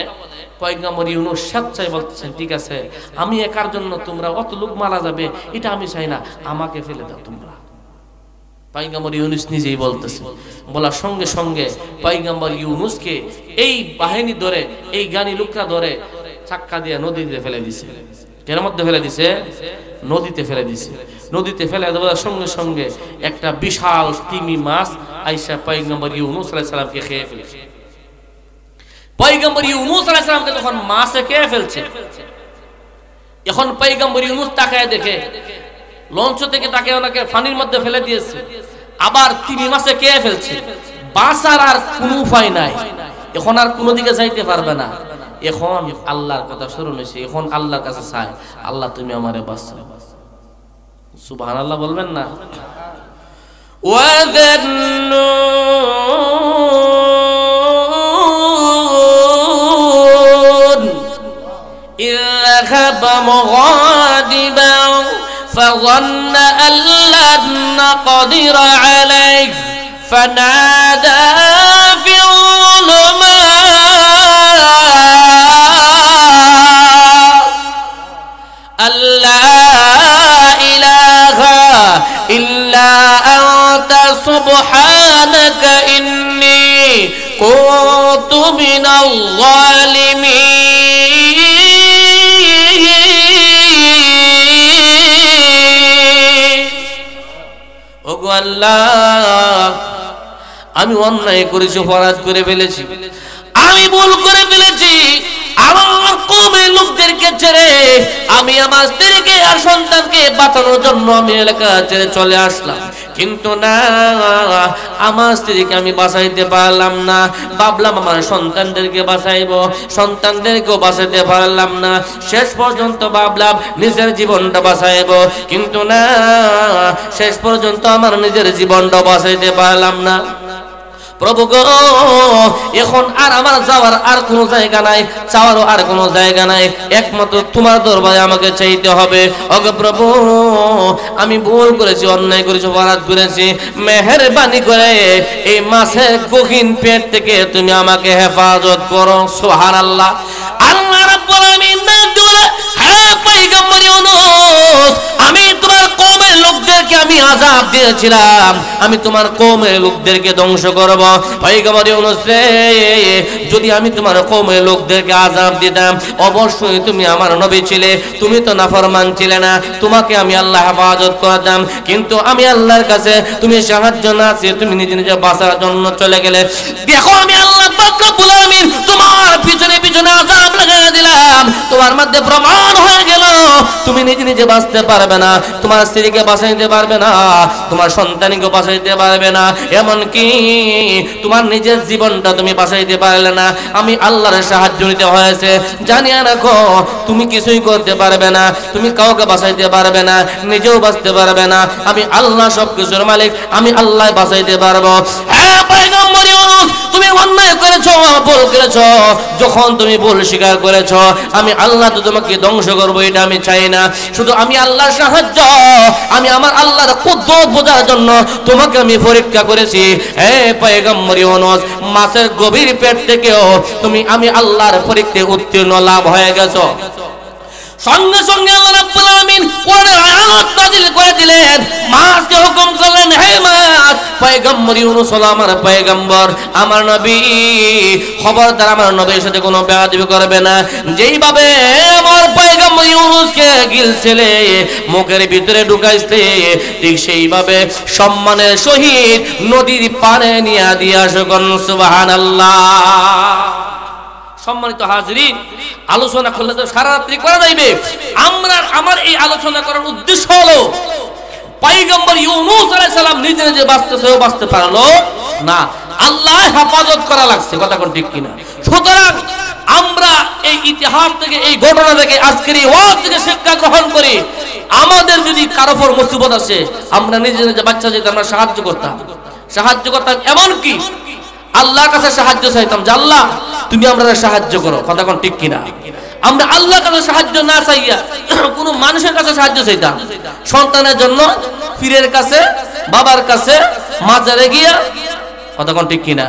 পয়গম্বর ইউনূস স্বেচ্ছায় বলতেছেন ঠিক আছে, আমি একার জন্য তোমরা অত লোক মারা যাবে এটা আমি চাই না, আমাকে ফেলে দাও তোমরা। পয়গম্বর ইউনূস নিজেই বলতেছে, বলার সঙ্গে সঙ্গে পয়গম্বর ইউনূসকে এই বাহিনী ধরে, এই গানি লোকরা ধরে চাক্কা দিয়ে নদীতে ফেলে দিছে। কেন মধ্যে ফেলে দিছে? নদীতে ফেলে দিছে। নদীতে ফেলে দেওয়ার সঙ্গে সঙ্গে একটা বিশাল তিমি মাছ আইসা পয়গম্বর ইউনূস আলাইহিস সালামকে খেয়ে ফেলেছে। পয়গম্বর ইউনূস আলাইহিস সালামকে যখন মাছে খেয়ে ফেলছে, এখন পয়গম্বর ইউনূস তাকায় দেখে লঞ্চ থেকে তাকে ওনাকে পানির মধ্যে ফেলে দিয়েছে, আবার তিমি মাছে খেয়ে ফেলছে, বাঁচার আর কোনো উপায় নাই, এখন আর কোনো দিকে যাইতে পারবে না। এখন আল্লাহর কথা স্মরণ হয়েছে, এখন আল্লাহর কাছে চায় আল্লাহ তুমি আমারে বাঁচাও। সুবহানাল্লাহ বলবেন না? ذهب مغاضبا فظن أن لن نقدر عليه فنادى في الظلمات أن لا إله إلا أنت سبحانك إني كنت من الظالمين। আল্লাহ আমি অন্যায় করেছি, অপরাধ করে ফেলেছি, আমি ভুল করে ফেলেছি, আমার কওমের লোকদেরকে ছেড়ে আমি আমার স্ত্রীকে আর সন্তানকে বাঁচানোর জন্য আমি এলাকা ছেড়ে চলে আসলাম, কিন্তু না আমার স্ত্রীকে আমি বাঁচাইতে পারলাম না, ভাবলাম আমার সন্তানদেরকে বাঁচাইবো, সন্তানদেরকেও বাঁচাইতে পারলাম না, শেষ পর্যন্ত ভাবলাম নিজের জীবনটা বাঁচাইবো, কিন্তু না শেষ পর্যন্ত আমার নিজের জীবনটা বাঁচাইতে পারলাম না। প্রভু গো এখন আর আমার যাওয়ার আর কোনো জায়গা নাই, চাওয়ারও আর কোনো জায়গা নাই, একমাত্র তোমার দরবারে আমাকে চাইতে হবে। ওগো প্রভু আমি ভুল করেছি, অন্যায় করেছি, অপরাধ করেছি, মেহেরবানি করে এই মাছের গহীন পেট থেকে তুমি আমাকে হেফাজত করো। সুবহানাল্লাহ। আল্লাহ রাব্বুল আলামিন বলে, হ্যাঁ পয়গম্বর ইউনূস আমি তোমার কওমের লোকদেরকে আমি আযাব দিয়েছিলাম, আমি তোমার কওমের লোকদেরকে ধ্বংস করব। পয়গম্বর ইউনূস রে যদি আমি তোমার কওমের লোকদেরকে আযাব দিতাম অবশ্যই তুমি আমার নবী ছিলে, তুমি তো নাফরমান ছিলে না, তোমাকে আমি আল্লাহ হেফাজত করতাম, কিন্তু আমি আল্লাহর কাছে তুমি সাহায্য না চেয়ে তুমি নিজে নিজে বাঁচার জন্য চলে গেলে। দেখো আমি আল্লাহ পাক রব্বুল আলামিন তোমার পিছনে পিছনে আযাব লাগাই দিলাম, তোমার মধ্যে প্রমাণ হয়ে গেল তুমি নিজে নিজে বাঁচতে পারবে না, তোমার স্ত্রীকে বাঁচাইতে পারবে না, তোমার সন্তানকে বাঁচাইতে পারবে না, এমনকি তোমার নিজের জীবনটা তুমি বাঁচাইতে পারলে না, আমি আল্লাহর সাহায্য নিতে হয়েছে। জানিয়ে রাখো তুমি কিছুই করতে পারবে না, তুমি কাউকে বাঁচাইতে পারবে না, নিজেও বাঁচতে পারবে না, আমি আল্লাহ সবকিছুর মালিক, আমি আল্লাহ বাঁচাইতে পারবো। হ্যাঁ পয়গম্বর ইউনূস তুমি অন্যায় করেছো, ভুল করেছো, যখন তুমি ভুল স্বীকার করেছো আমি আল্লাহ তো তোমাকে ধ্বংস করবো এটা আমি চাই না, শুধু আমি আল্লাহর সাহায্য, আমি আমার আল্লাহর কুদরত বোঝার জন্য তোমাকে আমি পরীক্ষা করেছি। হে পয়গম্বর ইউনূস মাছের গভীর পেট থেকেও তুমি আমি আল্লাহর পরীক্ষায় উত্তীর্ণ লাভ হয়ে গেছো। সঙ্গে সঙ্গে আল্লাহ রাব্বুল আলামিন কোরআনের আয়াত নাযিল করে দিলেন, মাছকে হুকুম করলেন, হে মাছ, পয়গম্বর ইউনূস হলো আমার পয়গম্বর, আমার নবী, খবরদার আমার নবীর সাথে কোনো বেয়াদবি করবে না। যেইভাবে আমার পয়গম্বর ইউনূসকে গিলছিলে, মুখের ভিতরে ঢুকাইছে, ঠিক সেইভাবে সম্মানের সহিত নদীর পানে নিয়ে দিয়ে আসো, সুবহানাল্লাহ। সম্মানিত হাজরিন, আলোচনা করলে তো সারা রাত্রি করা যাইবে। আমার এই আলোচনা করার উদ্দেশ্য হলো, পয়গম্বর ইউনূস আলাইহিস সালাম নিজে নিজে বাঁচতেছেও বাঁচতে পারলো না, আল্লাহ হেফাজত করা লাগছে, কথা কোন ঠিক কিনা? সুতরাং আমরা এই ইতিহাস থেকে, এই ঘটনা থেকে, আজকের এই ওয়াজ থেকে শিক্ষা গ্রহণ করি, আমাদের যদি কারো উপর মুসিবত আসে, আমরা নিজে নিজে বাচ্চা যেতে আমরা সাহায্য করতাম। এমন কি আল্লাহর কাছে সাহায্য চাইতাম যে আল্লাহ তুমি আমরা সাহায্য করো, কথা কোন ঠিক কিনা? আমরা আল্লাহর কাছে সাহায্য না চাইয়া কোনো মানুষের কাছে সাহায্য চাইতাম। সন্তানের জন্য পীরের কাছে, বাবার কাছে, মাজারে গিয়া, কথা কোন ঠিক কিনা?